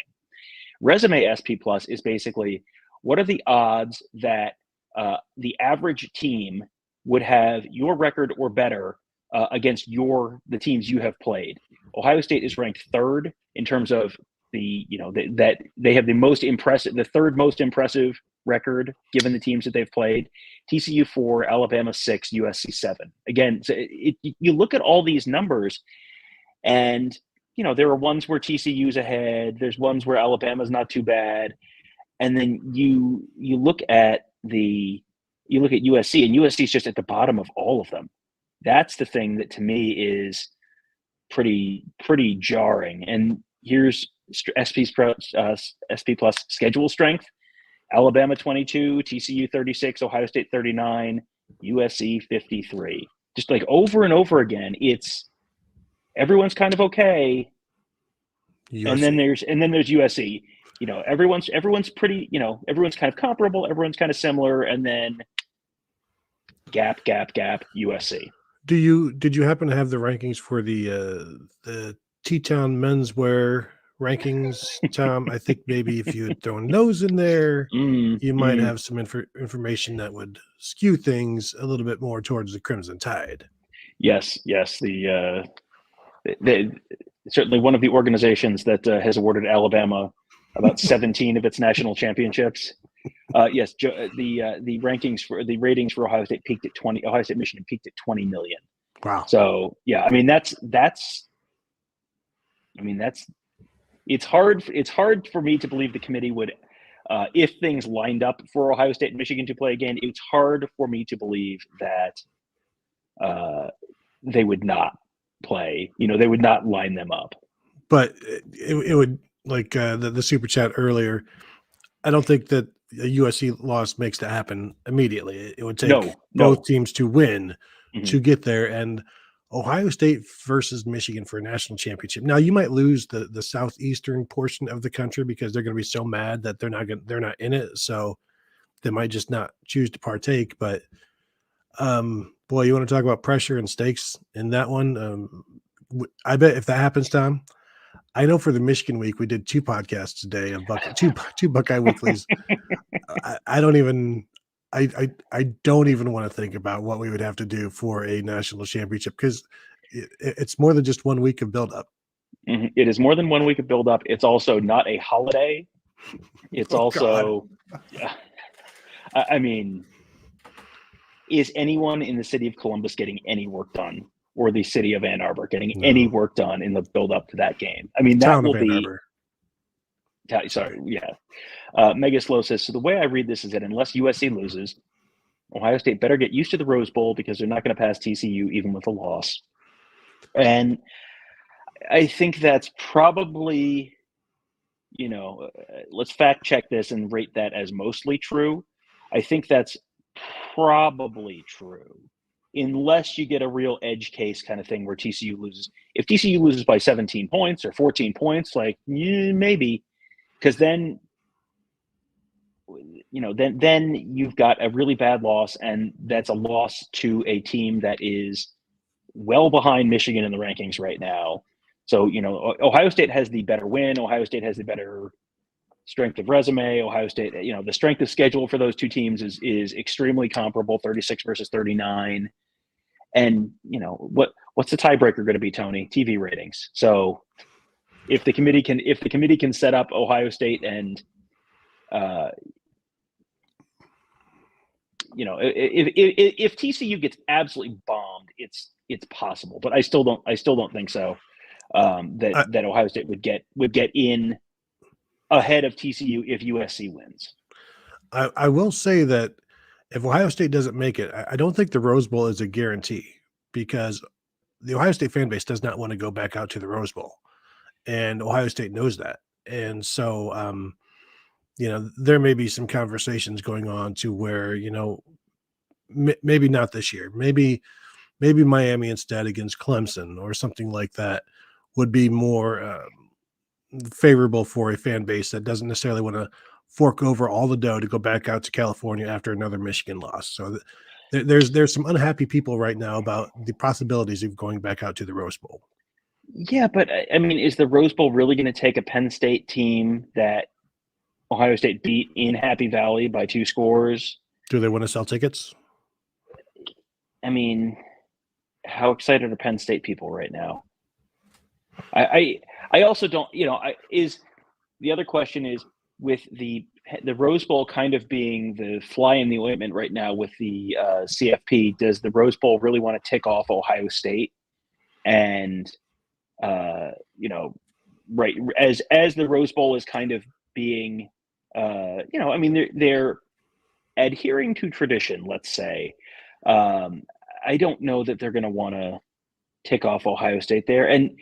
Resume SP Plus is basically what are the odds that the average team would have your record or better against the teams you have played. Ohio State is ranked 3rd in terms of that they have the 3rd most impressive record given the teams that they've played. TCU 4, Alabama 6, USC 7. Again, so you look at all these numbers, and there are ones where TCU's ahead. There's ones where Alabama's not too bad, and then you look at USC, and USC is just at the bottom of all of them. That's the thing that to me is pretty jarring. And here's SP Plus schedule strength: Alabama 22, TCU 36, Ohio State 39, USC 53. Just like over and over again, it's everyone's kind of okay, USC. and then there's USC. Everyone's pretty. Everyone's kind of comparable. Everyone's kind of similar, and then gap USC. Did you happen to have the rankings for the T-Town menswear rankings, Tom? I think maybe if you had thrown those in there, you might have some information that would skew things a little bit more towards the Crimson Tide. Yes. The certainly one of the organizations that has awarded Alabama about 17 of its national championships. Yes, the rankings for the ratings for Ohio State peaked at 20. Ohio State Michigan peaked at 20 million. Wow. So yeah, that's it's hard for me to believe the committee would, if things lined up for Ohio State and Michigan to play again, it's hard for me to believe that they would not play. They would not line them up. But it would, like the super chat earlier, I don't think that a USC loss makes that happen immediately. It would take both teams to win to get there. And Ohio State versus Michigan for a national championship. Now you might lose the southeastern portion of the country because they're going to be so mad that they're not in it. So they might just not choose to partake. But boy, you want to talk about pressure and stakes in that one. I bet if that happens, Tom, I know for the Michigan week, we did 2 podcasts today of two Buckeye weeklies. I don't even want to think about what we would have to do for a national championship, because it's more than just 1 week of buildup. It is more than 1 week of buildup. It's also not a holiday. It's also, I mean, is anyone in the city of Columbus getting any work done, or the city of Ann Arbor getting any work done in the build-up to that game? I mean, that will be. Sorry, yeah. Mega Slow says, so the way I read this is that unless USC loses, Ohio State better get used to the Rose Bowl, because they're not going to pass TCU even with a loss. And I think that's probably, let's fact check this and rate that as mostly true. I think that's probably true, unless you get a real edge case kind of thing where TCU loses. If TCU loses by 17 points or 14 points, maybe, because then, then you've got a really bad loss, and that's a loss to a team that is well behind Michigan in the rankings right now. So, Ohio State has the better win. Ohio State has the better strength of resume. Ohio State, the strength of schedule for those two teams is extremely comparable, 36 versus 39. And, what's the tiebreaker going to be, Tony? TV ratings. So if the committee can set up Ohio State and, if TCU gets absolutely bombed, it's possible, but I still don't think so. That Ohio State would get in ahead of TCU if USC wins. I will say that if Ohio State doesn't make it, I don't think the Rose Bowl is a guarantee, because the Ohio State fan base does not want to go back out to the Rose Bowl, and Ohio State knows that. And so, there may be some conversations going on to where, maybe not this year, maybe Miami instead against Clemson or something like that would be more favorable for a fan base that doesn't necessarily want to fork over all the dough to go back out to California after another Michigan loss. So there's some unhappy people right now about the possibilities of going back out to the Rose Bowl. Yeah, but I mean, is the Rose Bowl really going to take a Penn State team that Ohio State beat in Happy Valley by 2 scores? Do they want to sell tickets? I mean, how excited are Penn State people right now? I also don't, is the other question is, with the Rose Bowl kind of being the fly in the ointment right now with the CFP, does the Rose Bowl really want to tick off Ohio State? And, right, as the Rose Bowl is kind of being, they're adhering to tradition, let's say. I don't know that they're going to want to tick off Ohio State there. And,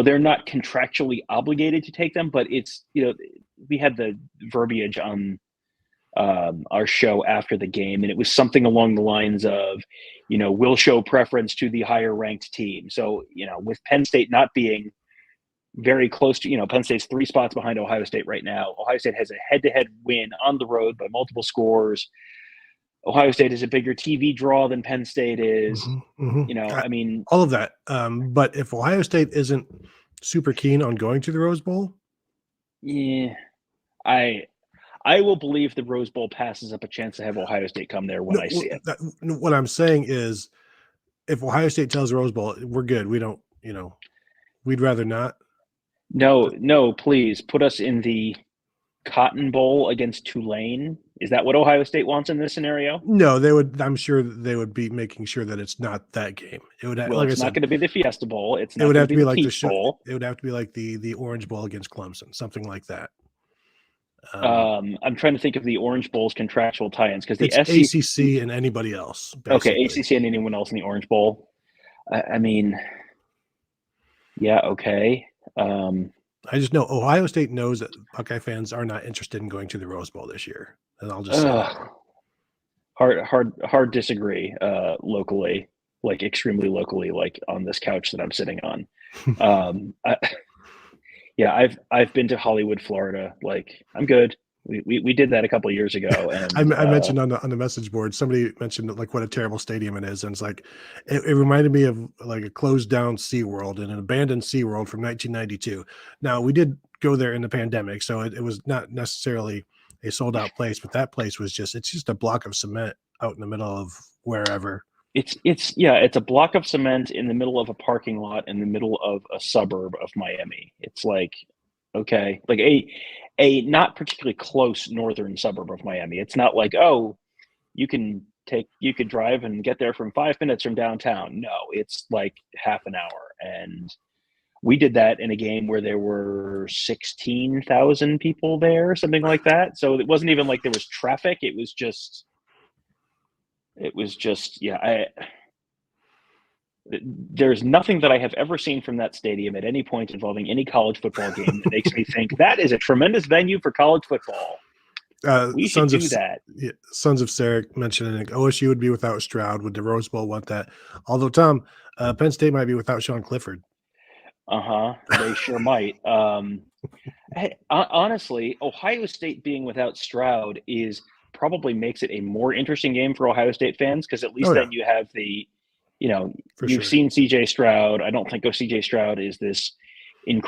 they're not contractually obligated to take them, but it's, we had the verbiage on our show after the game, and it was something along the lines of, we'll show preference to the higher ranked team. So, with Penn State not being very close to, Penn State's 3 spots behind Ohio State right now. Ohio State has a head-to-head win on the road by multiple scores. Ohio State is a bigger TV draw than Penn State is. All of that. But if Ohio State isn't super keen on going to the Rose Bowl, yeah, I will believe the Rose Bowl passes up a chance to have Ohio State come there when I see it. What I'm saying is, if Ohio State tells Rose Bowl, we're good. We don't, we'd rather not. No, please put us in the Cotton Bowl against Tulane. Is that what Ohio State wants in this scenario? No, they would. I'm sure they would be making sure that it's not that game. It would. Well, it's not going to be the Fiesta Bowl. It would have to be like the Bowl. It would have to be like the Orange Bowl against Clemson, something like that. I'm trying to think of the Orange Bowl's contractual tie-ins, because the ACC and anybody else. Basically. Okay, ACC and anyone else in the Orange Bowl. I mean, yeah, okay. I just know Ohio State knows that Buckeye fans are not interested in going to the Rose Bowl this year, and I'll just say hard disagree locally, like extremely locally, like on this couch that I'm sitting on. I've been to Hollywood, Florida. Like, I'm good. We did that a couple of years ago, and I mentioned on the message board, somebody mentioned like what a terrible stadium it is, and it's like it reminded me of like a closed down SeaWorld and an abandoned SeaWorld from 1992. Now, we did go there in the pandemic, so it was not necessarily a sold out place, but that place was it's just a block of cement out in the middle of wherever. It's a block of cement in the middle of a parking lot in the middle of a suburb of Miami. It's like, okay, like a not particularly close northern suburb of Miami. It's not like, oh, you could drive and get there from 5 minutes from downtown. No, it's like half an hour. And we did that in a game where there were 16,000 people there, something like that. So it wasn't even like there was traffic. It was just, there's nothing that I have ever seen from that stadium at any point involving any college football game that makes me think that is a tremendous venue for college football. We should do that. Yeah, Sons of Sarek mentioning like OSU would be without Stroud. Would the Rose Bowl want that? Although, Tom, Penn State might be without Sean Clifford. They sure might. Honestly, Ohio State being without Stroud probably makes it a more interesting game for Ohio State fans, because at least then you have the, you've seen CJ Stroud. I don't think CJ Stroud is this, and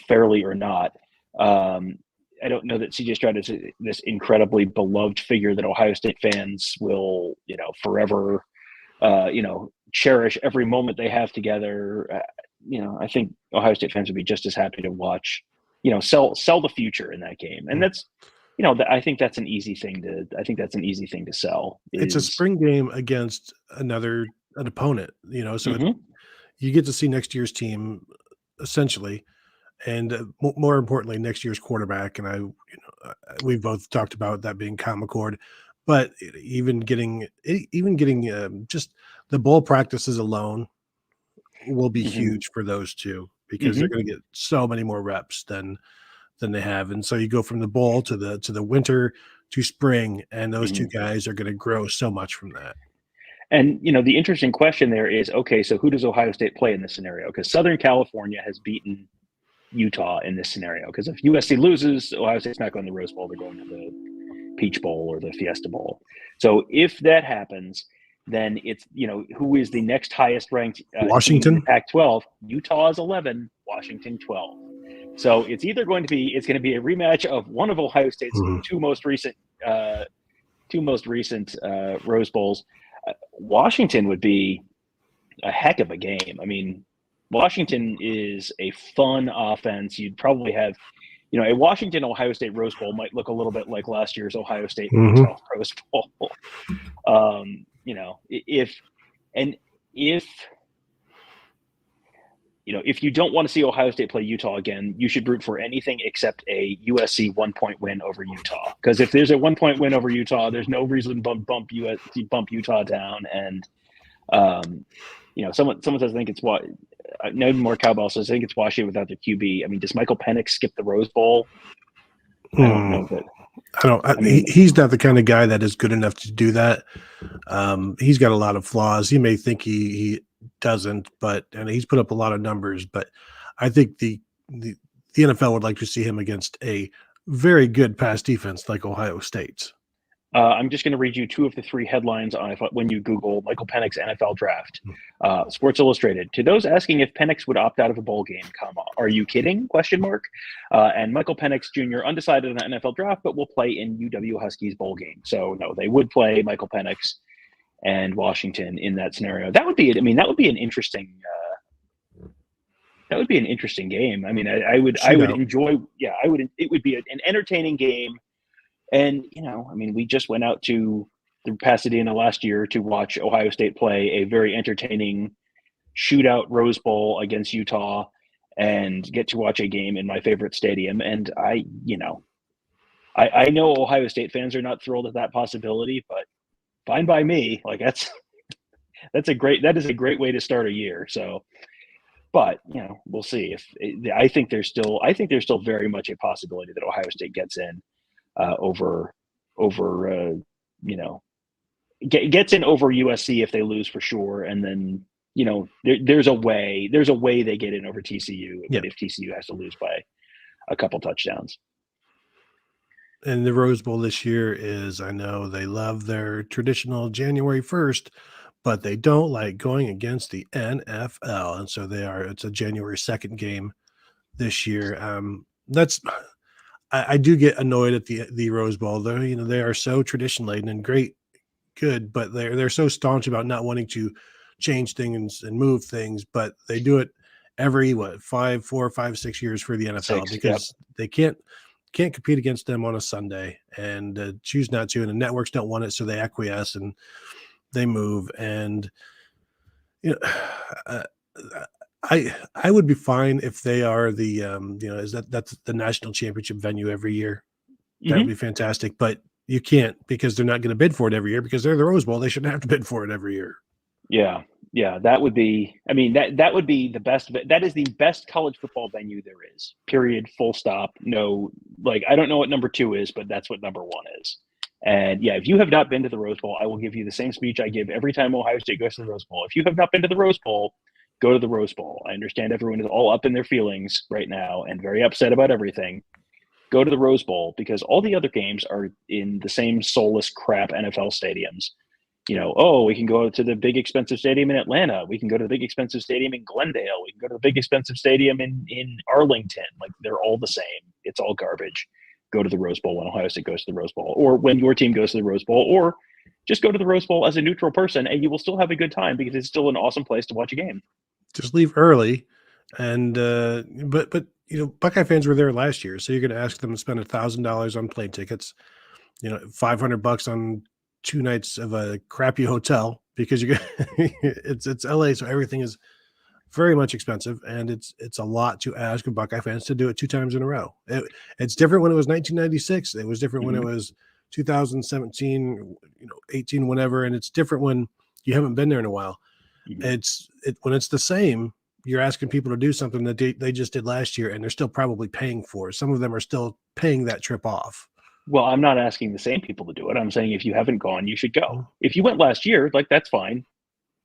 fairly or not. I don't know that C.J. Stroud is this incredibly beloved figure that Ohio State fans will, forever, cherish every moment they have together. I think Ohio State fans would be just as happy to watch, sell the future in that game, and that's. I think that's an easy thing to sell. It's a spring game against an opponent, so Mm-hmm. you get to see next year's team essentially, and more importantly, next year's quarterback. And we've both talked about that being Kyle McCord, but even getting just the bowl practices alone will be Mm-hmm. huge for those two, because they're going to get so many more reps than they have. And so you go from the bowl to the winter to spring, and those two guys are going to grow so much from that. And the interesting question there is, okay, so who does Ohio State play in this scenario? Because Southern California has beaten Utah in this scenario. Because if USC loses, Ohio State's not going to the Rose Bowl; they're going to the Peach Bowl or the Fiesta Bowl. So if that happens, then it's who is the next highest ranked Washington, team in the Pac-12? Utah is 11, Washington 12. So it's going to be a rematch of one of Ohio State's two most recent Rose Bowls. Washington would be a heck of a game. I mean, Washington is a fun offense. You'd probably have, a Washington Ohio State Rose Bowl might look a little bit like last year's Ohio State Utah Rose Bowl. If you don't want to see Ohio State play Utah again, you should root for anything except a USC 1-point win over Utah. Because if there's a 1-point win over Utah, there's no reason to bump Utah down. And someone says I think it's what no more cowbell says I think it's Washington without their QB. I mean, does Michael Penix skip the Rose Bowl? I don't know. He's not the kind of guy that is good enough to do that. He's got a lot of flaws. He may think he doesn't, and he's put up a lot of numbers, but I think the NFL would like to see him against a very good pass defense like Ohio State's. I'm just going to read you two of the three headlines when you Google Michael Penix NFL draft. Sports Illustrated. To those asking if Penix would opt out of a bowl game, are you kidding? ? And Michael Penix Jr. undecided on the NFL draft, but will play in UW Huskies bowl game. So no, they would play Michael Penix and Washington in that scenario. That would be it. I mean, that would be an interesting. That would be an interesting game. I mean, I would enjoy. Yeah, I would. It would be an entertaining game. And, we just went out to Pasadena last year to watch Ohio State play a very entertaining shootout Rose Bowl against Utah and get to watch a game in my favorite stadium. And I know Ohio State fans are not thrilled at that possibility, but fine by me. Like that is a great way to start a year. So, but we'll see. I think there's still very much a possibility that Ohio State gets in. Gets in over USC if they lose for sure, and then there's a way they get in over TCU, but if TCU has to lose by a couple touchdowns. And the Rose Bowl this year is, I know they love their traditional January 1st, but they don't like going against the NFL, and so it's a January 2nd game this year. I do get annoyed at the Rose Bowl. They are so tradition laden and good, but they're so staunch about not wanting to change things and move things. But they do it every 4 or 5, 6 years for the NFL because they can't compete against them on a Sunday and choose not to. And the networks don't want it, so they acquiesce and they move. And I would be fine if they are the that's the national championship venue every year. That would be fantastic, but you can't because they're not going to bid for it every year because they're the Rose Bowl. They shouldn't have to bid for it every year. Yeah, that would be. I mean, that would be the best. That is the best college football venue there is. Period. Full stop. No, I don't know what number 2 is, but that's what number 1 is. And if you have not been to the Rose Bowl, I will give you the same speech I give every time Ohio State goes to the Rose Bowl. If you have not been to the Rose Bowl, go to the Rose Bowl. I understand everyone is all up in their feelings right now and very upset about everything. Go to the Rose Bowl because all the other games are in the same soulless crap NFL stadiums. oh, we can go to the big expensive stadium in Atlanta. We can go to the big expensive stadium in Glendale. We can go to the big expensive stadium in Arlington. Like, they're all the same. It's all garbage. Go to the Rose Bowl when Ohio State goes to the Rose Bowl, or when your team goes to the Rose Bowl, or just go to the Rose Bowl as a neutral person, and you will still have a good time because it's still an awesome place to watch a game. Just leave early. And but Buckeye fans were there last year, so you're going to ask them to spend $1,000 on plane tickets, $500 on 2 nights of a crappy hotel, because it's LA, so everything is very much expensive, and it's a lot to ask of Buckeye fans to do it 2 times in a row. It's different when it was 1996. It was different when it was 2017, 18, whenever, and it's different when you haven't been there in a while. When it's the same, you're asking people to do something that they just did last year, and they're still probably paying for it. Some of them are still paying that trip off. Well, I'm not asking the same people to do it. I'm saying if you haven't gone, you should go. If you went last year, like, that's fine.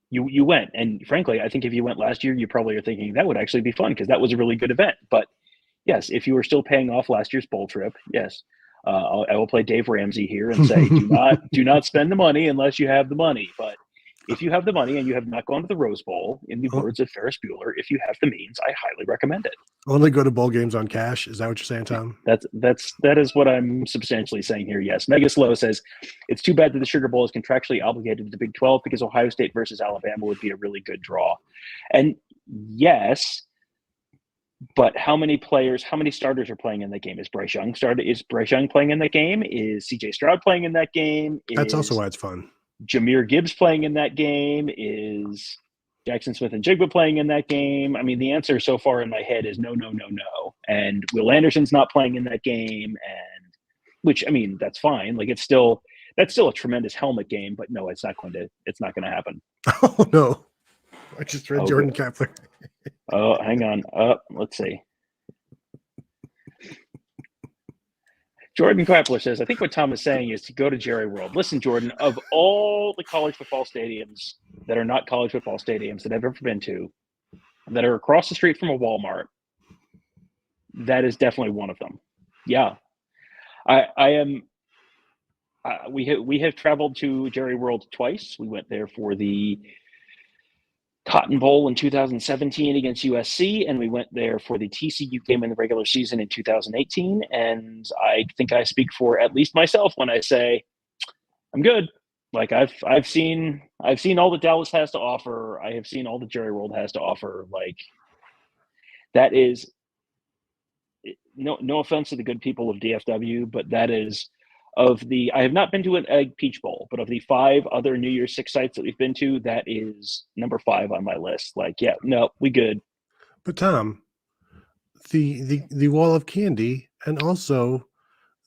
You went. And frankly, I think if you went last year, you probably are thinking that would actually be fun because that was a really good event. But yes, if you were still paying off last year's bowl trip, yes, I will play Dave Ramsey here and say, do not spend the money unless you have the money. But if you have the money and you have not gone to the Rose Bowl, in the words of Ferris Bueller, if you have the means, I highly recommend it. Only go to bowl games on cash. Is that what you're saying, Tom? That is what I'm substantially saying here. Yes. Mega Slow says it's too bad that the Sugar Bowl is contractually obligated to the Big 12 because Ohio State versus Alabama would be a really good draw. And yes, but how many starters are playing in that game? Is Bryce Young playing in that game? Is CJ Stroud playing in that game? That's also why it's fun. Jahmyr Gibbs playing in that game? Is Jackson Smith and Jigba playing in that game? I mean, the answer so far in my head is no. And Will Anderson's not playing in that game, and which, I mean, that's fine. Like, that's still a tremendous helmet game, but no, it's not going to happen. Oh no. I just read Jordan Kepler. Oh, hang on. Let's see. Jordan Kepler says, I think what Tom is saying is to go to Jerry World. Listen, Jordan, of all the college football stadiums that are not college football stadiums that I've ever been to, that are across the street from a Walmart, that is definitely one of them. Yeah. We have traveled to Jerry World twice. We went there for the Cotton Bowl in 2017 against USC, and we went there for the TCU game in the regular season in 2018. And I think I speak for at least myself when I say I'm good. Like, I've seen all that Dallas has to offer. I have seen all that Jerry World has to offer. Like, that is no offense to the good people of DFW, but that is I have not been to an Egg Peach Bowl, but of the 5 other New Year's Six sites that we've been to, that is number 5 on my list. Like, yeah, no, we good. But Tom, the wall of candy, and also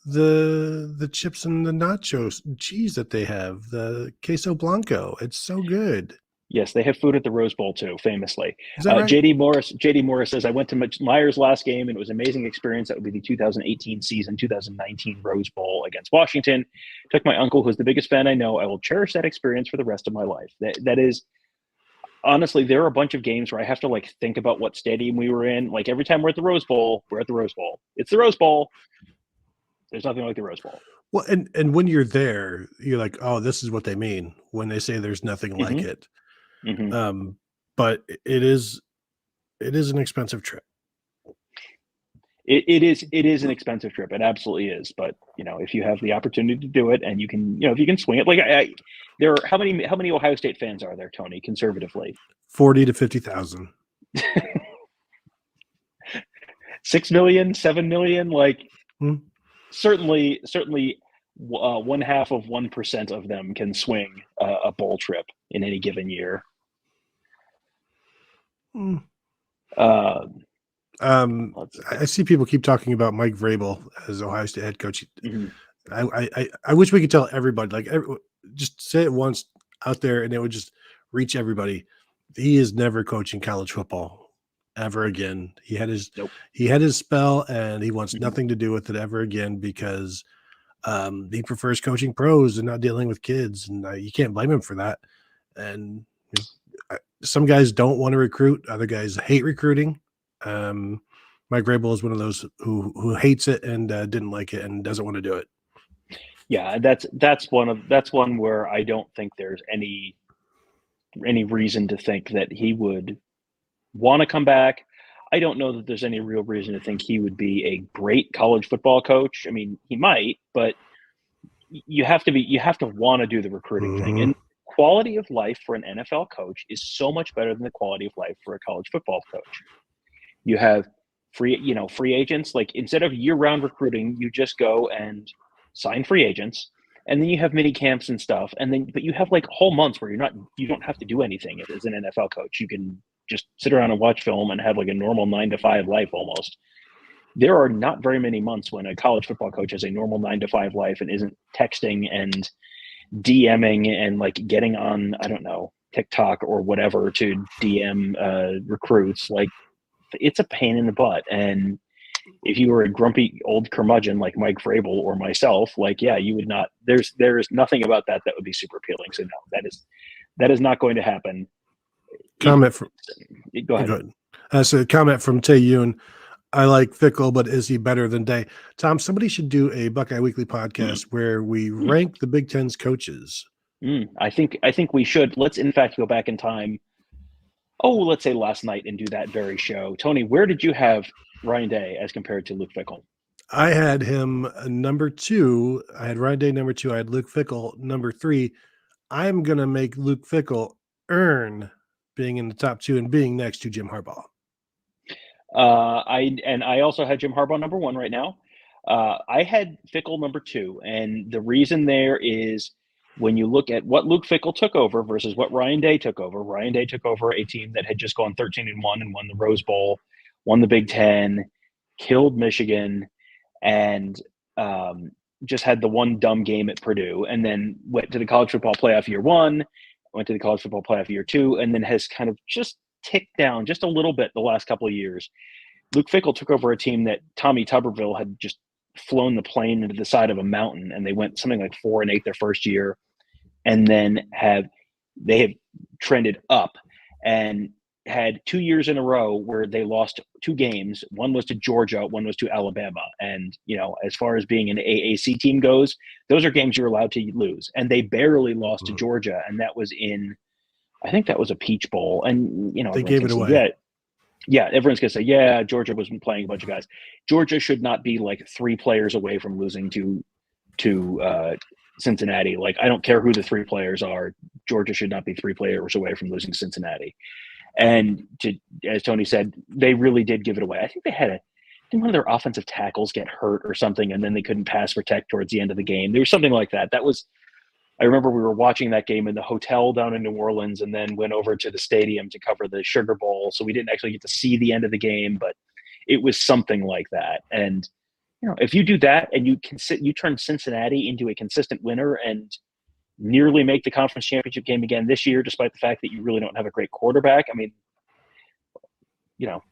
the chips and the nachos cheese that they have, the queso blanco, it's so good. Yes, they have food at the Rose Bowl too, famously. Is that right? JD Morris says, I went to Myers last game, and it was an amazing experience. That would be the 2018 season, 2019 Rose Bowl against Washington. Took my uncle, who's the biggest fan I know. I will cherish that experience for the rest of my life. That is, honestly, there are a bunch of games where I have to think about what stadium we were in. Like, every time we're at the Rose Bowl, we're at the Rose Bowl. It's the Rose Bowl. There's nothing like the Rose Bowl. Well, and when you're there, you're like, oh, this is what they mean when they say there's nothing like it. Mm-hmm. But it is an expensive trip. It is an expensive trip. It absolutely is. But if you have the opportunity to do it, and you can, if you can swing it, like there are how many Ohio State fans are there, Tony? Conservatively, 40 to 50,000. 6 million, 7 million, certainly 1/2 of 1% of them can swing a bowl trip in any given year. I see people keep talking about Mike Vrabel as Ohio State head coach. Mm-hmm. I wish we could tell everybody, just say it once out there, and it would just reach everybody. He is never coaching college football ever again. He had his spell, and he wants nothing to do with it ever again because he prefers coaching pros and not dealing with kids, and you can't blame him for that. And some guys don't want to recruit, other guys hate recruiting. Mike Vrabel is one of those who hates it and didn't like it and doesn't want to do it. Yeah, that's one where I don't think there's any reason to think that he would want to come back. I don't know that there's any real reason to think he would be a great college football coach. I mean, he might, but you have to want to do the recruiting thing. And quality of life for an NFL coach is so much better than the quality of life for a college football coach. You have free agents. Like, instead of year-round recruiting, you just go and sign free agents, and then you have mini camps and stuff, but you have like whole months where you don't have to do anything as an NFL coach. You can just sit around and watch film and have like a normal 9 to 5 life almost. There are not very many months when a college football coach has a normal 9 to 5 life and isn't texting and DMing and like getting on, I don't know, TikTok or whatever to DM recruits. Like, it's a pain in the butt. And if you were a grumpy old curmudgeon like Mike Vrabel or myself, like, yeah, you would not, there is nothing about that would be super appealing. So no, that is not going to happen. Comment from Go ahead. So comment from Tay Yoon. I like Fickle, but is he better than Day? Tom, somebody should do a Buckeye Weekly podcast where we rank the Big Ten's coaches. I think we should. Let's in fact go back in time. Let's say last night and do that very show. Tony, where did you have Ryan Day as compared to Luke Fickell? I had him number 2. I had Ryan Day number 2. I had Luke Fickell number 3. I'm going to make Luke Fickell earn being in the top 2 and being next to Jim Harbaugh. I also had Jim Harbaugh number 1 right now. I had Fickell number 2, and the reason there is when you look at what Luke Fickell took over versus what Ryan Day took over. Ryan Day took over a team that had just gone 13-1 and won the Rose Bowl, won the Big Ten, killed Michigan, and just had the one dumb game at Purdue, and then went to the college football playoff year 1, went to the college football playoff year 2, and then has kind of just ticked down just a little bit the last couple of years. Luke Fickell took over a team that Tommy Tuberville had just flown the plane into the side of a mountain, and they went something like 4-8 their first year, and then they have trended up and had 2 years in a row where they lost 2 games. One was to Georgia, one was to Alabama. And, as far as being an AAC team goes, those are games you're allowed to lose. And they barely lost to Georgia, and that was I think that was a Peach Bowl. And, they gave it away. Yeah, everyone's going to say, yeah, Georgia was playing a bunch of guys. Georgia should not be like 3 players away from losing to Cincinnati. Like, I don't care who the 3 players are. Georgia should not be 3 players away from losing Cincinnati. And as Tony said, they really did give it away. I think they had one of their offensive tackles get hurt or something, and then they couldn't pass protect towards the end of the game. There was something like that. I remember we were watching that game in the hotel down in New Orleans, and then went over to the stadium to cover the Sugar Bowl. So we didn't actually get to see the end of the game, but it was something like that. And, if you do that and you turn Cincinnati into a consistent winner and nearly make the conference championship game again this year, despite the fact that you really don't have a great quarterback, I mean,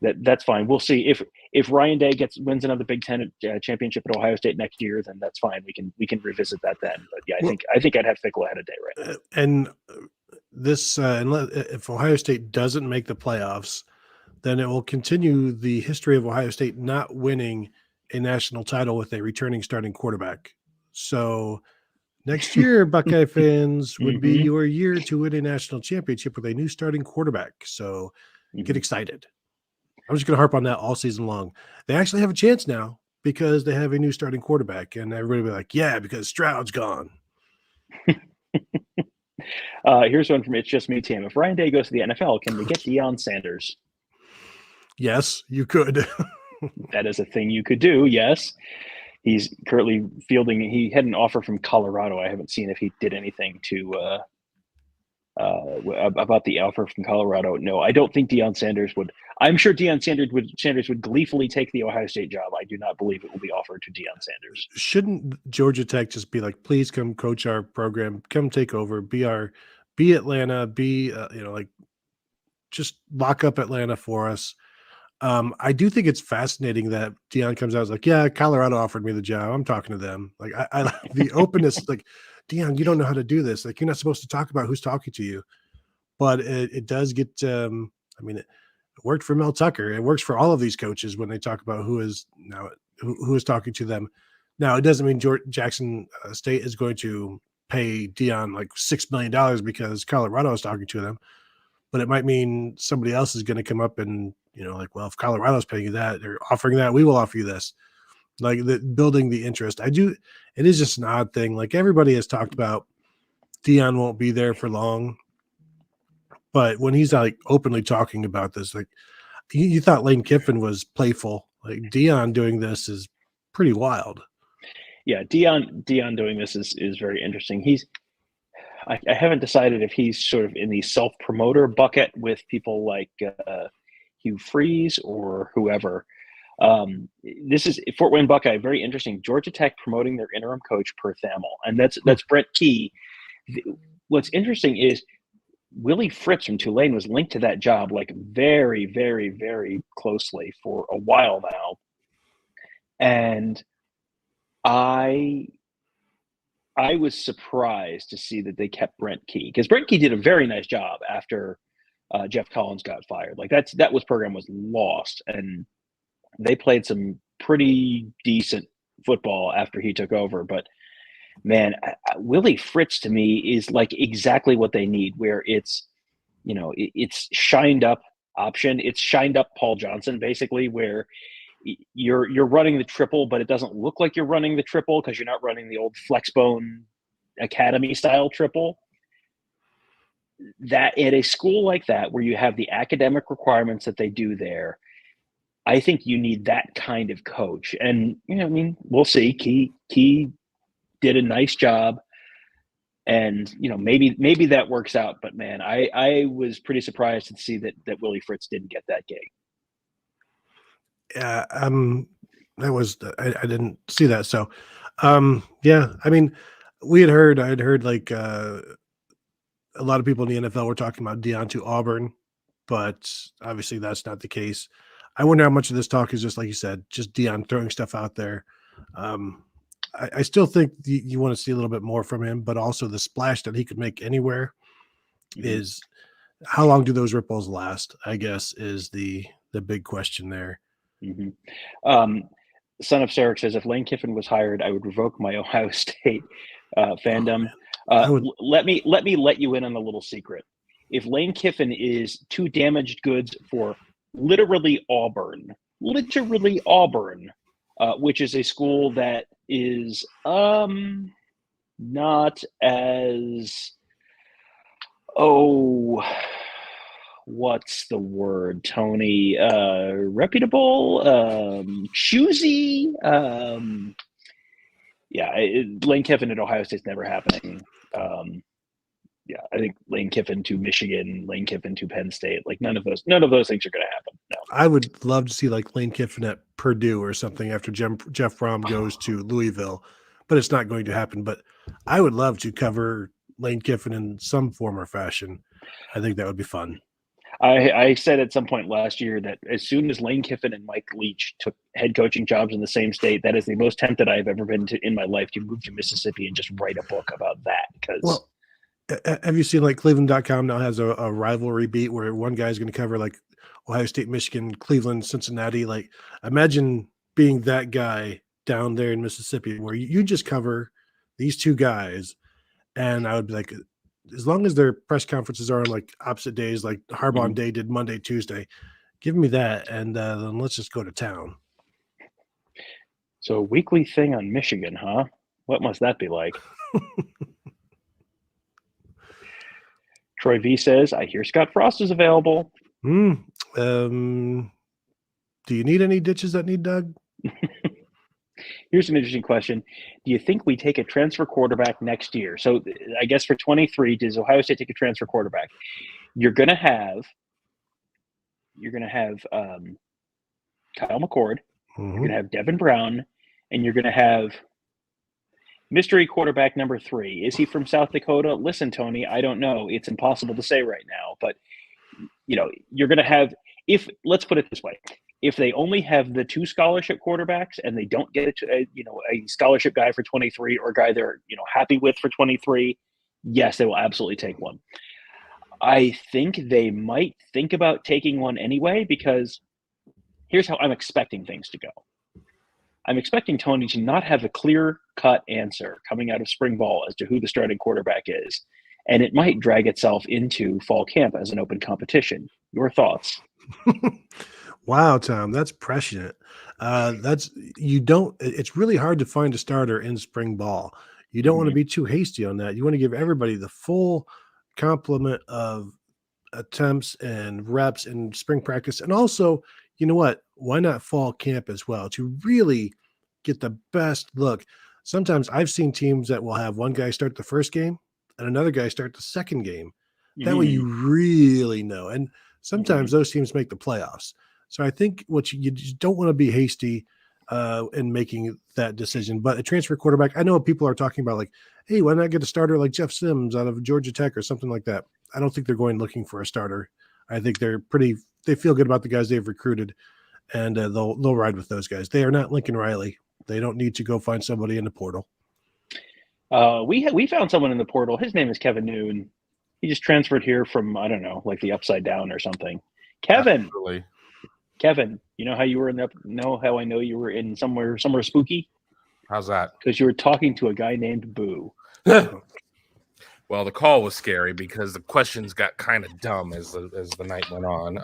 that's fine. We'll see if Ryan Day wins another Big Ten championship at Ohio State next year, then that's fine. We can revisit that then. But yeah, I think I'd have Fickell ahead of Day right now. And this, if Ohio State doesn't make the playoffs, then it will continue the history of Ohio State not winning a national title with a returning starting quarterback. So next year, Buckeye fans, would be your year to win a national championship with a new starting quarterback. So get excited. I'm just going to harp on that all season long. They actually have a chance now because they have a new starting quarterback, and everybody will be like, yeah, because Stroud's gone. Here's one from It's Just Me, Tim. If Ryan Day goes to the NFL, can we get Deion Sanders? Yes, you could. That is a thing you could do, yes. He's currently fielding. He had an offer from Colorado. I haven't seen if he did anything to about the offer from Colorado. No, I don't think Deion Sanders would. I'm sure Deion Sanders would gleefully take the Ohio State job. I do not believe it will be offered to Deion Sanders. Shouldn't Georgia Tech just be like, please come coach our program, come take over, be Atlanta, just lock up Atlanta for us. I do think it's fascinating that Deion comes out and is like, yeah, Colorado offered me the job. I'm talking to them. Like, I like the openness. Like, Deion, you don't know how to do this. Like, you're not supposed to talk about who's talking to you. But it does get, it worked for Mel Tucker. It works for all of these coaches when they talk about who is talking to them. Now, it doesn't mean Jackson State is going to pay Deion like $6 million because Colorado is talking to them, but it might mean somebody else is going to come up and, like, well, if Colorado's paying you that, they're offering that, we will offer you this. Like, building the interest. It is just an odd thing. Like, everybody has talked about Deion won't be there for long, but when he's like openly talking about this, like, you thought Lane Kiffin was playful. Like, Deion doing this is pretty wild. Yeah, Deion doing this is very interesting. I haven't decided if he's sort of in the self-promoter bucket with people like Hugh Freeze or whoever. This is Fort Wayne Buckeye, very interesting. Georgia Tech promoting their interim coach Per Thamel, and that's Brett Key. What's interesting is Willie Fritz from Tulane was linked to that job like very, very, very closely for a while now, and I was surprised to see that they kept Brent Key, because Brent Key did a very nice job after Jeff Collins got fired. Like that program was lost, and they played some pretty decent football after he took over. But man, Willie Fritz to me is like exactly what they need, where it's shined up option. It's shined up Paul Johnson, basically, where you're running the triple, but it doesn't look like you're running the triple because you're not running the old Flexbone Academy style triple. That at a school like that, where you have the academic requirements that they do there, I think you need that kind of coach. And we'll see. Key did a nice job, and maybe that works out. But man, I was pretty surprised to see that Willie Fritz didn't get that gig. Yeah, I didn't see that. So, yeah, I mean, I had heard like a lot of people in the NFL were talking about Deion to Auburn, but obviously that's not the case. I wonder how much of this talk is just like you said, just Deion throwing stuff out there. I still think you want to see a little bit more from him, but also the splash that he could make anywhere is how long do those ripples last, I guess, is the big question there. Son of Sarek says, if Lane Kiffin was hired, I would revoke my Ohio State fandom. Let me let you in on a little secret. If Lane Kiffin is too damaged goods for literally Auburn, which is a school that is not as what's the word, Tony? Reputable, choosy. Lane Kiffin at Ohio State's never happening. I think Lane Kiffin to Michigan, Lane Kiffin to Penn State, like none of those things are going to happen. No. I would love to see like Lane Kiffin at Purdue or something after Jeff Brom goes to Louisville, but it's not going to happen. But I would love to cover Lane Kiffin in some form or fashion. I think that would be fun. I said at some point last year that as soon as Lane Kiffin and Mike Leach took head coaching jobs in the same state, that is the most tempted I've ever been to in my life to move to Mississippi and just write a book about that. Because have you seen like Cleveland.com now has a rivalry beat where one guy's going to cover like Ohio State, Michigan, Cleveland, Cincinnati? Like, imagine being that guy down there in Mississippi where you just cover these two guys. And I would be like, as long as their press conferences are on like opposite days, like Harbaugh Day did Monday, Tuesday, give me that. And then let's just go to town. So a weekly thing on Michigan, huh? What must that be like? Troy V says, I hear Scott Frost is available. Do you need any ditches that need dug? Here's an interesting question. Do you think we take a transfer quarterback next year? So I guess for 23, does Ohio State take a transfer quarterback? You're going to have Kyle McCord. You're going to have Devin Brown, and you're going to have mystery quarterback number 3. Is he from South Dakota? Listen, Tony, I don't know. It's impossible to say right now. But, you're going to have – let's put it this way. If they only have the 2 scholarship quarterbacks and they don't get a scholarship guy for 23 or a guy they're, happy with for 23, yes, they will absolutely take one. I think they might think about taking one anyway, because here's how I'm expecting things to go. I'm expecting Tony to not have a clear-cut answer coming out of spring ball as to who the starting quarterback is, and it might drag itself into fall camp as an open competition. Your thoughts? Wow, Tom, that's prescient. It's really hard to find a starter in spring ball. You don't want to be too hasty on that. You want to give everybody the full complement of attempts and reps in spring practice. And also, you know what? Why not fall camp as well to really get the best look? Sometimes I've seen teams that will have one guy start the first game and another guy start the second game. That way you really know. And sometimes those teams make the playoffs. So I think you just don't want to be hasty in making that decision. But a transfer quarterback, I know people are talking about like, hey, why not get a starter like Jeff Sims out of Georgia Tech or something like that? I don't think they're going looking for a starter. I think they feel good about the guys they've recruited, and they'll ride with those guys. They are not Lincoln Riley. They don't need to go find somebody in the portal. We found someone in the portal. His name is Kevin Noon. He just transferred here from, I don't know, like the Upside Down or something. Kevin. Absolutely. Kevin, you know how you were how I know you were in somewhere spooky? How's that? Because you were talking to a guy named Boo. Well, the call was scary because the questions got kind of dumb as the night went on.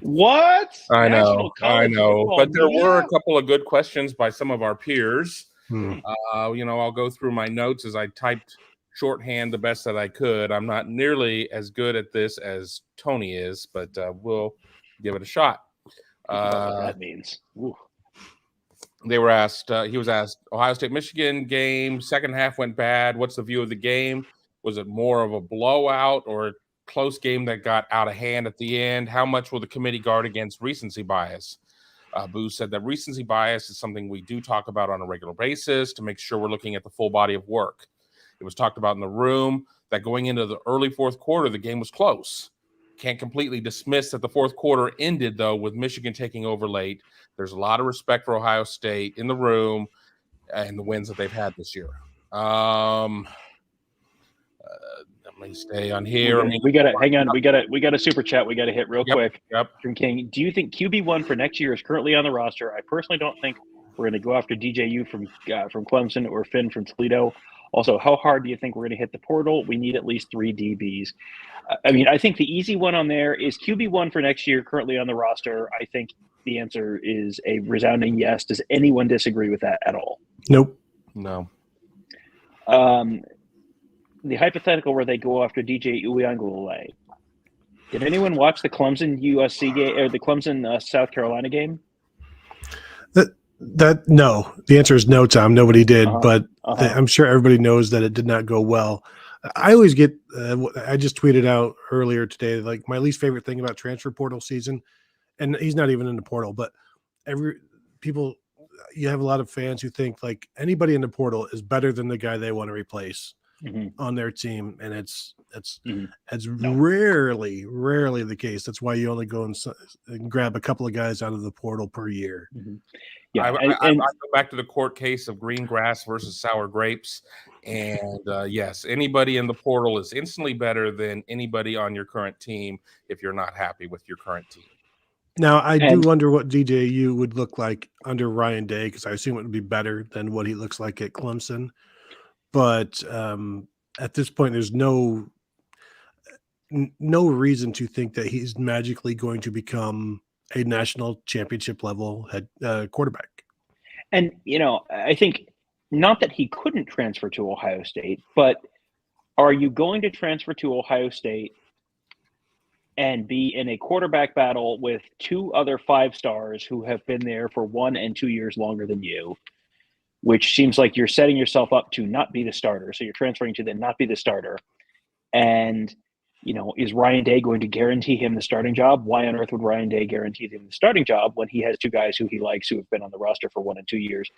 What? I know. But there were a couple of good questions by some of our peers. I'll go through my notes as I typed shorthand the best that I could. I'm not nearly as good at this as Tony is, but we'll give it a shot. What that means. Ooh. They were asked, he was asked, Ohio State, Michigan game, second half went bad. What's the view of the game? Was it more of a blowout or a close game that got out of hand at the end? How much will the committee guard against recency bias? Boo said that recency bias is something we do talk about on a regular basis to make sure we're looking at the full body of work. It was talked about in the room that going into the early fourth quarter, the game was close. Can't completely dismiss that the fourth quarter ended, though, with Michigan taking over late. There's a lot of respect for Ohio State in the room and the wins that they've had this year. Let me stay on here. We got to hang on. We got a super chat. We got to hit real quick. Yep. From King. Do you think QB1 for next year is currently on the roster? I personally don't think we're going to go after DJU from Clemson or Finn from Toledo. Also, how hard do you think we're going to hit the portal? We need at least 3 DBs. I think the easy one on there is QB1 for next year currently on the roster. I think the answer is a resounding yes. Does anyone disagree with that at all? Nope. No. The hypothetical where they go after DJ Uiagalelei. Did anyone watch the Clemson USC game or the Clemson South Carolina game? No. The answer is no, Tom. Nobody did, but I'm sure everybody knows that it did not go well. I always get. I just tweeted out earlier today, like my least favorite thing about transfer portal season, and he's not even in the portal, but you have a lot of fans who think like anybody in the portal is better than the guy they want to replace on their team, and it's rarely the case. That's why you only go and grab a couple of guys out of the portal per year. Yeah, I go back to the court case of green grass versus sour grapes. And yes, anybody in the portal is instantly better than anybody on your current team if you're not happy with your current team. Now, I do wonder what DJU would look like under Ryan Day, because I assume it would be better than what he looks like at Clemson. But at this point, there's no reason to think that he's magically going to become a national championship level head quarterback. And, I think not that he couldn't transfer to Ohio State, but are you going to transfer to Ohio State and be in a quarterback battle with 2 other 5-stars who have been there for 1 and 2 years longer than you, which seems like you're setting yourself up to not be the starter. So you're transferring to then not be the starter. And is Ryan Day going to guarantee him the starting job? Why on earth would Ryan Day guarantee him the starting job when he has 2 guys who he likes who have been on the roster for 1 and 2 years?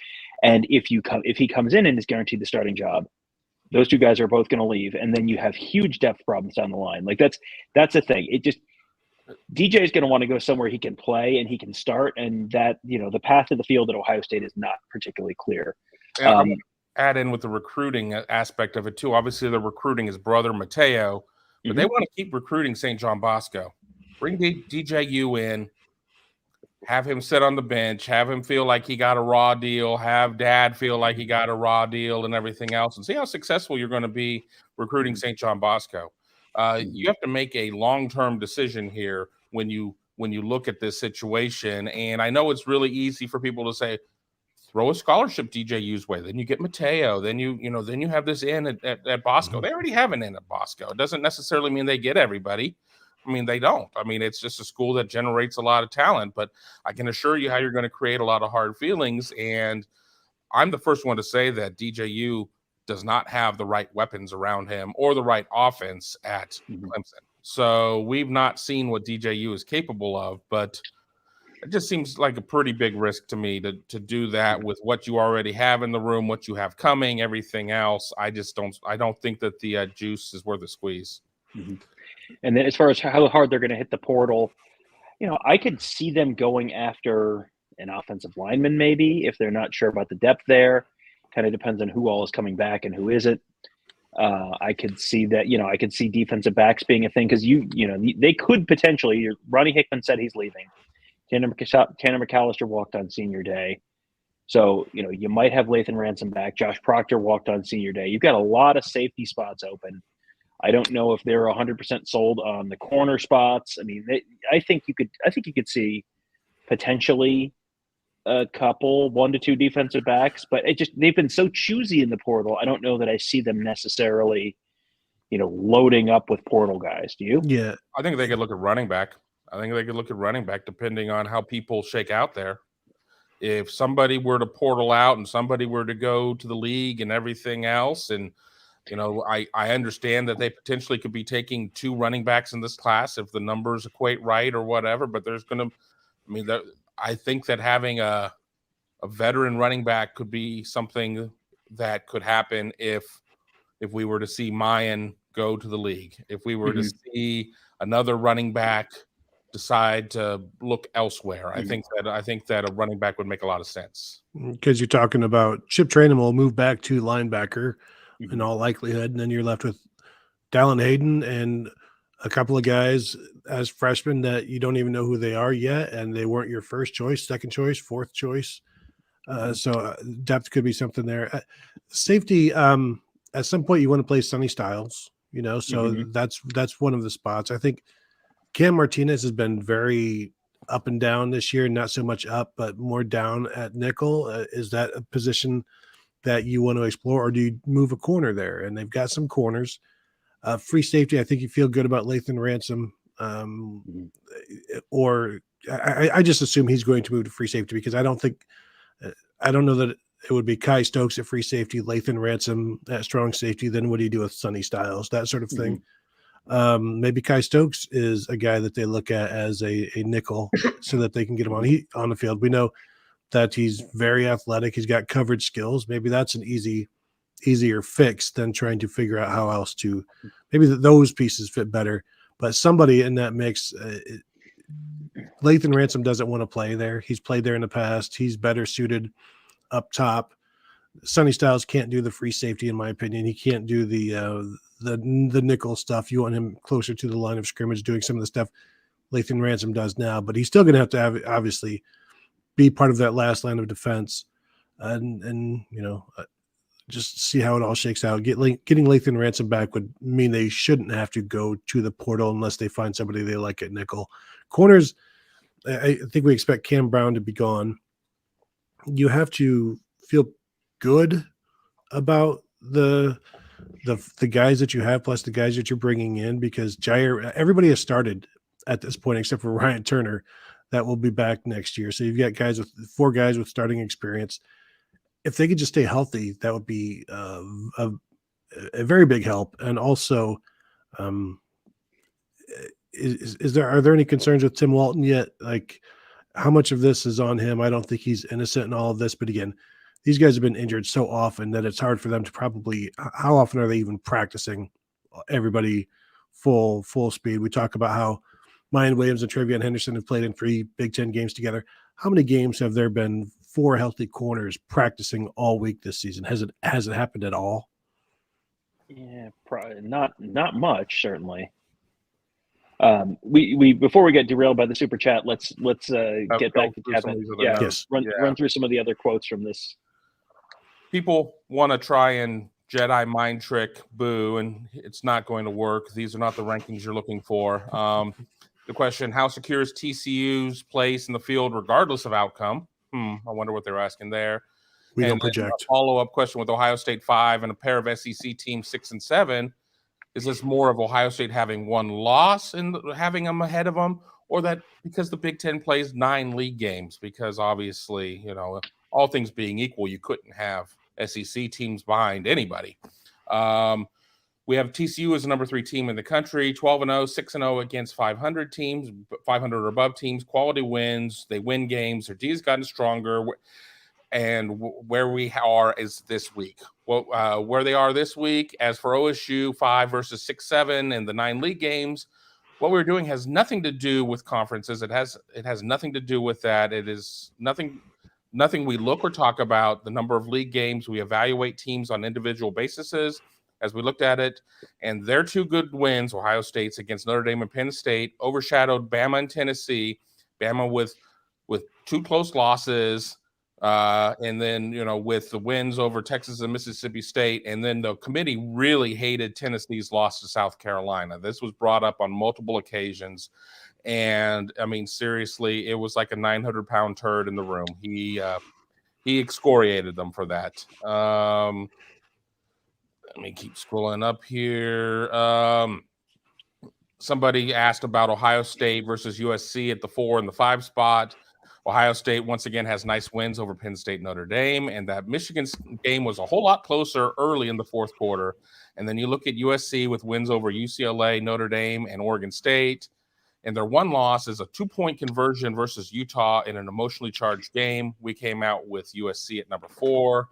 And if he comes in and is guaranteed the starting job, those 2 guys are both going to leave, and then you have huge depth problems down the line. Like that's the thing. DJ is going to want to go somewhere he can play and he can start, and that the path to the field at Ohio State is not particularly clear. I'm going to add in with the recruiting aspect of it too. Obviously, the recruiting his brother Mateo. But they want to keep recruiting St. John Bosco. Bring DJU in. have him sit on the bench, have him feel like he got a raw deal, have dad feel like he got a raw deal and everything else, and see how successful you're going to be recruiting St. John Bosco. You have to make a long-term decision here when you look at this situation. And I know it's really easy for people to say, throw a scholarship DJU's way. Then you get Mateo. Then then you have this in at Bosco. They already have an in at Bosco. It doesn't necessarily mean they get everybody. I mean, they don't. I mean, it's just a school that generates a lot of talent, but I can assure you how you're going to create a lot of hard feelings. And I'm the first one to say that DJU does not have the right weapons around him or the right offense at Clemson. So we've not seen what DJU is capable of, but it just seems like a pretty big risk to me to do that with what you already have in the room, what you have coming, everything else. I don't think that the juice is worth the squeeze. Mm-hmm. And then as far as how hard they're going to hit the portal, I could see them going after an offensive lineman maybe if they're not sure about the depth there. Kind of depends on who all is coming back and who isn't. I could see that, I could see defensive backs being a thing because they could potentially. Ronnie Hickman said he's leaving. Tanner McAllister walked on senior day. So, you might have Lathan Ransom back. Josh Proctor walked on senior day. You've got a lot of safety spots open. I don't know if they're 100% sold on the corner spots. I mean, I think you could see potentially a couple 1 to 2 defensive backs, but they've been so choosy in the portal. I don't know that I see them necessarily, loading up with portal guys. Do you? Yeah, I think they could look at running back. Depending on how people shake out there. If somebody were to portal out and somebody were to go to the league and everything else, and I understand that they potentially could be taking 2 running backs in this class if the numbers equate right or whatever, but I think that having a veteran running back could be something that could happen if we were to see Mayan go to the league, if we were to see another running back decide to look elsewhere. I think that a running back would make a lot of sense. Because you're talking about Chip Trainum will move back to linebacker in all likelihood, and then you're left with Dallin Hayden and a couple of guys as freshmen that you don't even know who they are yet, and they weren't your first choice, second choice, fourth choice. So depth could be something there. Safety, at some point you want to play Sonny Styles, so that's one of the spots. I think Cam Martinez has been very up and down this year, not so much up, but more down at nickel. Is that a position that you want to explore, or do you move a corner there? And they've got some corners. Free safety, I think you feel good about Lathan Ransom, or I just assume he's going to move to free safety because I don't know that it would be Kai Stokes at free safety, Lathan Ransom at strong safety. Then what do you do with Sonny Styles, that sort of thing? Maybe Kai Stokes is a guy that they look at as a nickel so that they can get him on the field. We know that he's very athletic. He's got coverage skills. Maybe that's an easier fix than trying to figure out how else to maybe those pieces fit better. But somebody in that mix, Lathan Ransom doesn't want to play there. He's played there in the past. He's better suited up top. Sonny Styles can't do the free safety, in my opinion. He can't do the nickel stuff. You want him closer to the line of scrimmage, doing some of the stuff Lathan Ransom does now. But he's still going to have obviously be part of that last line of defense, and just see how it all shakes out. Getting Lathan Ransom back would mean they shouldn't have to go to the portal unless they find somebody they like at nickel. Corners, I think we expect Cam Brown to be gone. You have to feel good about the guys that you have, plus the guys that you're bringing in, because Jair, everybody has started at this point except for Ryan Turner, that will be back next year. So you've got 4 guys with starting experience. If they could just stay healthy, that would be a very big help. And also, are there any concerns with Tim Walton yet? Like, how much of this is on him? I don't think he's innocent in all of this, but again, these guys have been injured so often that it's hard for them to probably. How often are they even practicing? Everybody full speed. We talk about how Mayan Williams and Travion Henderson have played in 3 Big Ten games together. How many games have there been 4 healthy corners practicing all week this season? Has it happened at all? Yeah, probably not much, certainly. We before we get derailed by the super chat, let's get Go back to through some of Kevin. these other Yeah, notes. run through some of the other quotes from this. People want to try and Jedi mind trick Boo, and it's not going to work. These are not the rankings you're looking for. The question, how secure is TCU's place in the field regardless of outcome? I wonder what they're asking there. We don't project. A follow-up question with Ohio State 5 and a pair of SEC teams 6 and 7. Is this more of Ohio State having one loss and having them ahead of them, or that because the Big Ten plays 9 league games? Because obviously, all things being equal, you couldn't have SEC teams behind anybody. We have TCU as the number 3 team in the country, 12-0, 6-0 against 500 teams, 500 or above teams, quality wins. They win games. Their D has gotten stronger. And where we are is this week. Where they are this week, as for OSU, 5 versus 6-7 in the 9 league games, what we're doing has nothing to do with conferences. It has nothing to do with that. It is nothing we look or talk about. The number of league games, we evaluate teams on individual bases as we looked at it. And their 2 good wins, Ohio State's against Notre Dame and Penn State, overshadowed Bama and Tennessee. Bama with 2 close losses. And then, with the wins over Texas and Mississippi State, and then the committee really hated Tennessee's loss to South Carolina. This was brought up on multiple occasions. And I mean, seriously, it was like a 900-pound turd in the room. He excoriated them for that. Let me keep scrolling up here. Somebody asked about Ohio State versus USC at the 4 and the 5 spot. Ohio State, once again, has nice wins over Penn State, Notre Dame, and that Michigan game was a whole lot closer early in the fourth quarter. And then you look at USC with wins over UCLA, Notre Dame, and Oregon State, and their one loss is a 2-point conversion versus Utah in an emotionally charged game. We came out with USC at number 4.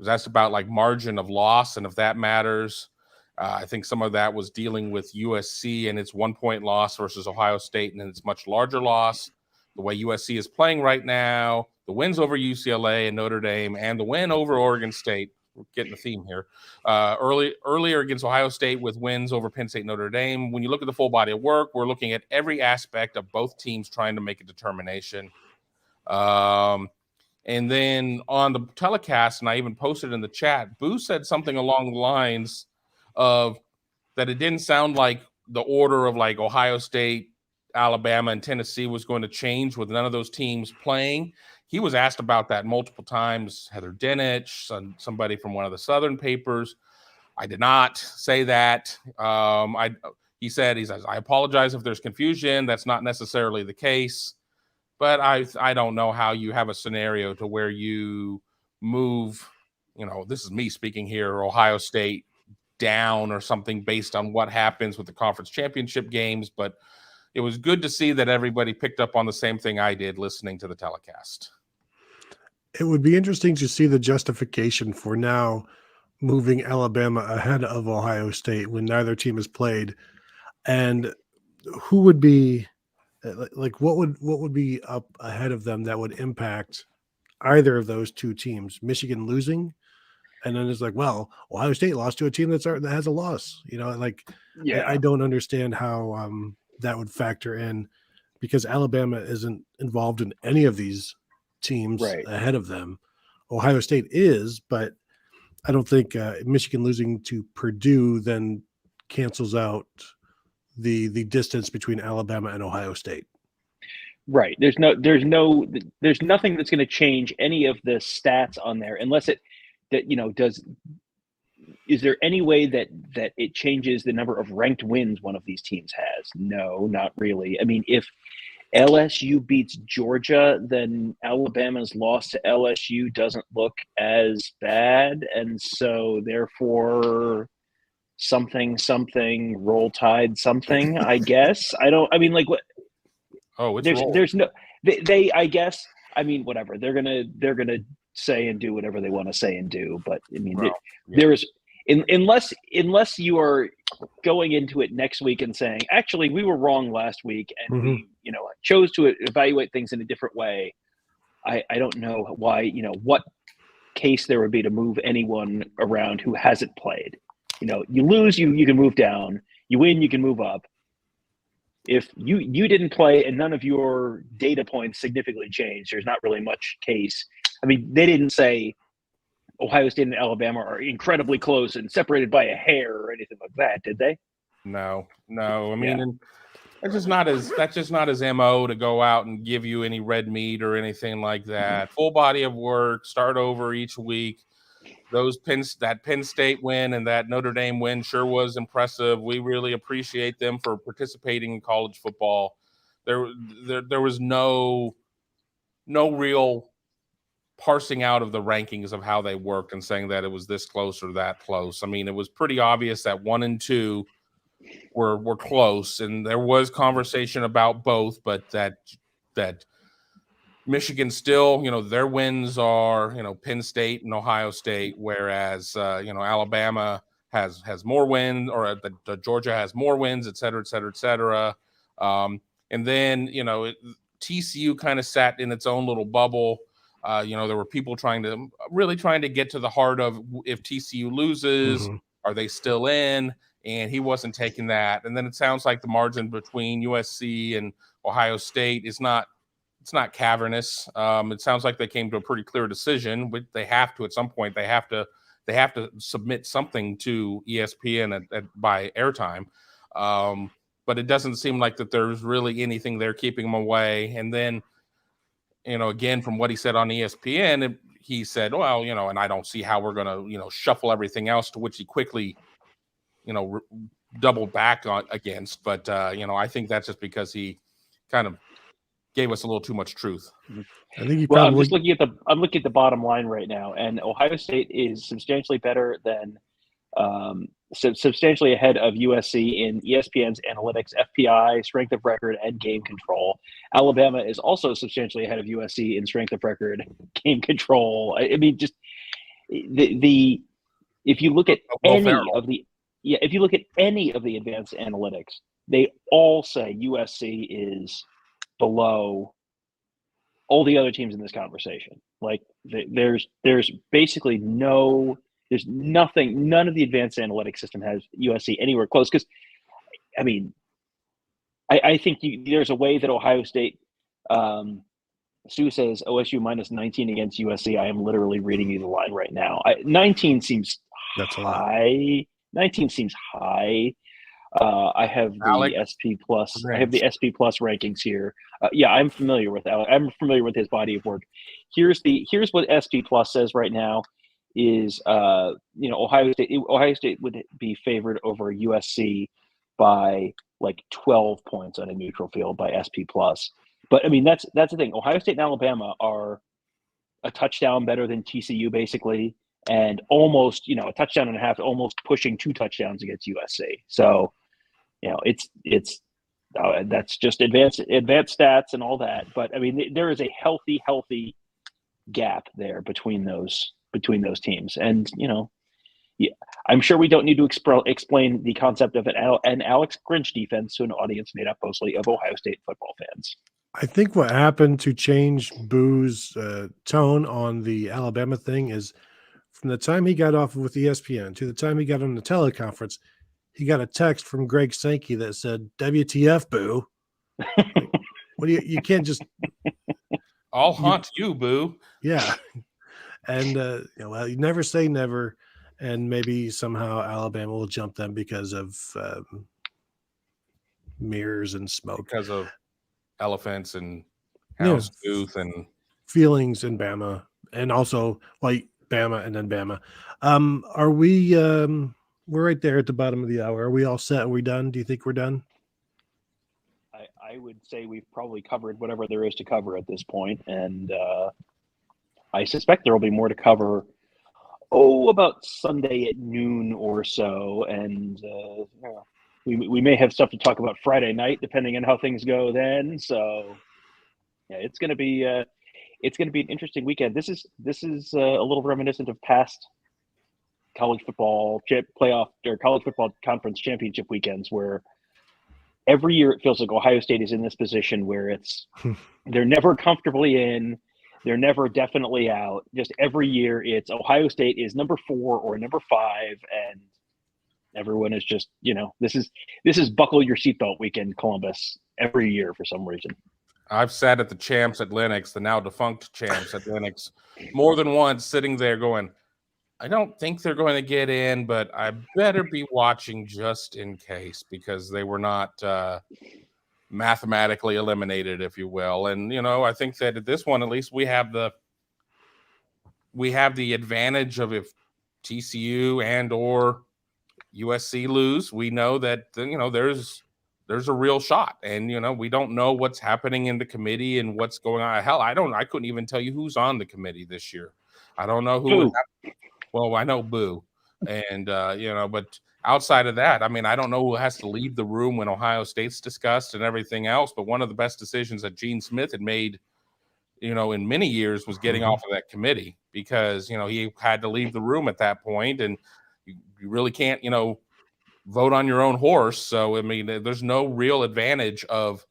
That's about like margin of loss, and if that matters. I think some of that was dealing with USC and its 1-point loss versus Ohio State and its much larger loss. The way USC is playing right now, the wins over UCLA and Notre Dame, and the win over Oregon State. We're getting the theme here. Earlier against Ohio State with wins over Penn State and Notre Dame. When you look at the full body of work, we're looking at every aspect of both teams trying to make a determination. And then on the telecast, and I even posted in the chat, Boo said something along the lines of that it didn't sound like the order of like Ohio State, Alabama, and Tennessee was going to change with none of those teams playing. He was asked about that multiple times. Heather Dinich, somebody from one of the Southern papers. I did not say that. He says, I apologize if there's confusion. That's not necessarily the case. But I don't know how you have a scenario to where you move, this is me speaking here, Ohio State down or something based on what happens with the conference championship games. But it was good to see that everybody picked up on the same thing I did listening to the telecast. It would be interesting to see the justification for now moving Alabama ahead of Ohio State when neither team has played, and who would be like what would be up ahead of them that would impact either of those 2 teams. Michigan losing, and then it's like, well, Ohio State lost to a team that has a loss. I don't understand how that would factor in, because Alabama isn't involved in any of these teams ahead of them. Ohio State is, but I don't think Michigan losing to Purdue then cancels out the distance between Alabama and Ohio State. Right. There's nothing that's going to change any of the stats on there unless is there any way that it changes the number of ranked wins one of these teams has? No, not really. I mean, if LSU beats Georgia, then Alabama's loss to LSU doesn't look as bad. And so therefore something, roll tide, something, I guess. What? Oh, it's there's no, they, I guess, I mean, whatever they're going to say and do whatever they want to say and do. But I mean, there is, unless you are going into it next week and saying, actually, we were wrong last week and we, chose to evaluate things in a different way. I don't know why, what case there would be to move anyone around who hasn't played. You lose, you can move down. You win, you can move up. If you didn't play and none of your data points significantly changed, there's not really much case. I mean, they didn't say Ohio State and Alabama are incredibly close and separated by a hair or anything like that, did they? No. I mean, and that's just not his MO to go out and give you any red meat or anything like that. Mm-hmm. Full body of work, start over each week. That Penn State win and that Notre Dame win sure was impressive. We really appreciate them for participating in college football. There was no real parsing out of the rankings of how they worked and saying that it was this close or that close. I mean, it was pretty obvious that 1 and 2 were close, and there was conversation about both, but that Michigan still, their wins are, Penn State and Ohio State, whereas, Alabama has more wins, or the Georgia has more wins, et cetera, et cetera, et cetera. And then, TCU kind of sat in its own little bubble. There were people trying to get to the heart of, if TCU loses, are they still in? And he wasn't taking that. And then it sounds like the margin between USC and Ohio State is not cavernous. It sounds like they came to a pretty clear decision, but they have to, at some point, they have to submit something to ESPN by airtime. But it doesn't seem like that there's really anything there keeping them away. And then, again, from what he said on ESPN, he said, well, and I don't see how we're going to, shuffle everything else, to which he quickly, double back on against. But, I think that's just because he kind of gave us a little too much truth. I think I'm looking at the bottom line right now, and Ohio State is substantially better than, substantially ahead of USC in ESPN's analytics, FPI, strength of record, and game control. Alabama is also substantially ahead of USC in strength of record, game control. I mean, just if you look at if you look at any of the advanced analytics, they all say USC is below all the other teams in this conversation. Like, there's basically there's nothing, none of the advanced analytics system has USC anywhere close. Because, I mean, I think there's a way that Ohio State, Stu says OSU minus 19 against USC. I am literally reading you the line right now. 19 seems high. 19 seems high. I have the SP Plus. I have the SP Plus rankings here. I'm familiar with Alex. I'm familiar with his body of work. Here's what SP Plus says right now. Is Ohio State would be favored over USC by like 12 points on a neutral field by SP Plus. But I mean, that's the thing. Ohio State and Alabama are a touchdown better than TCU basically, and almost a touchdown and a half, almost pushing 2 touchdowns against USC. So it's that's just advanced stats and all that. But I mean, there is a healthy gap there between those teams. And, I'm sure we don't need to explain the concept of an Alex Grinch defense to an audience made up mostly of Ohio State football fans. I think what happened to change Boo's tone on the Alabama thing is, from the time he got off with ESPN to the time he got on the teleconference, he got a text from Greg Sankey that said, "WTF, Boo." What do you can't just I'll haunt you, Boo. Yeah. And, well, you never say never, and maybe somehow Alabama will jump them because of mirrors and smoke. Because of elephants and houndstooth and feelings in Bama, and also like Bama and then Bama. Are we? We're right there at the bottom of the hour. Are we all set? Are we done? Do you think we're done? I would say we've probably covered whatever there is to cover at this point, and I suspect there will be more to cover, about Sunday at noon or so. And we may have stuff to talk about Friday night, depending on how things go then. So, yeah, it's going to be an interesting weekend. This is a little reminiscent of past college football playoff or college football conference championship weekends, where every year it feels like Ohio State is in this position where they're never comfortably in. They're never definitely out. Just every year it's Ohio State is number 4 or number 5, and Everyone is just, this is buckle your seatbelt weekend, Columbus, every year for some reason. I've sat at the champs at Lennox, the now defunct champs at Lennox, more than once, sitting there going, I don't think they're going to get in, but I better be watching just in case, because they were not mathematically eliminated, if you will. And, I think that at this one, at least we have the advantage of, if TCU and or USC lose, we know that, there's a real shot. And, we don't know what's happening in the committee and what's going on. Hell, I couldn't even tell you who's on the committee this year. I don't know who. Well, I know Boo. And, but outside of that, I don't know who has to leave the room when Ohio State's discussed and everything else. But one of the best decisions that Gene Smith had made, in many years, was getting off of that committee, because, he had to leave the room at that point, and you really can't, vote on your own horse. So, there's no real advantage of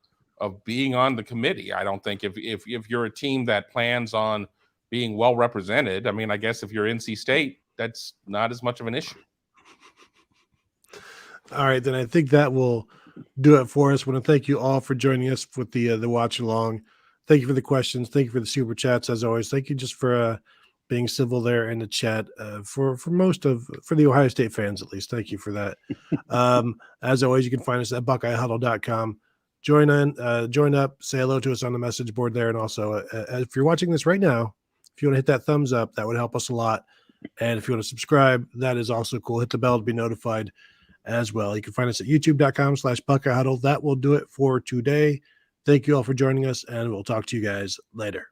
being on the committee. I don't think if you're a team that plans on being well represented. I guess if you're NC State, that's not as much of an issue. All right, then I think that will do it for us. I want to thank you all for joining us with the watch along. Thank you for the questions. Thank you for the super chats, as always. Thank you just for being civil there in the chat for the Ohio State fans, at least. Thank you for that. As always, you can find us at BuckeyeHuddle.com. Join up, say hello to us on the message board there, and also if you're watching this right now, if you want to hit that thumbs up, that would help us a lot. And if you want to subscribe, that is also cool. Hit the bell to be notified as well. You can find us at youtube.com/BuckeyeHuddle. That will do it for today. Thank you all for joining us, and we'll talk to you guys later.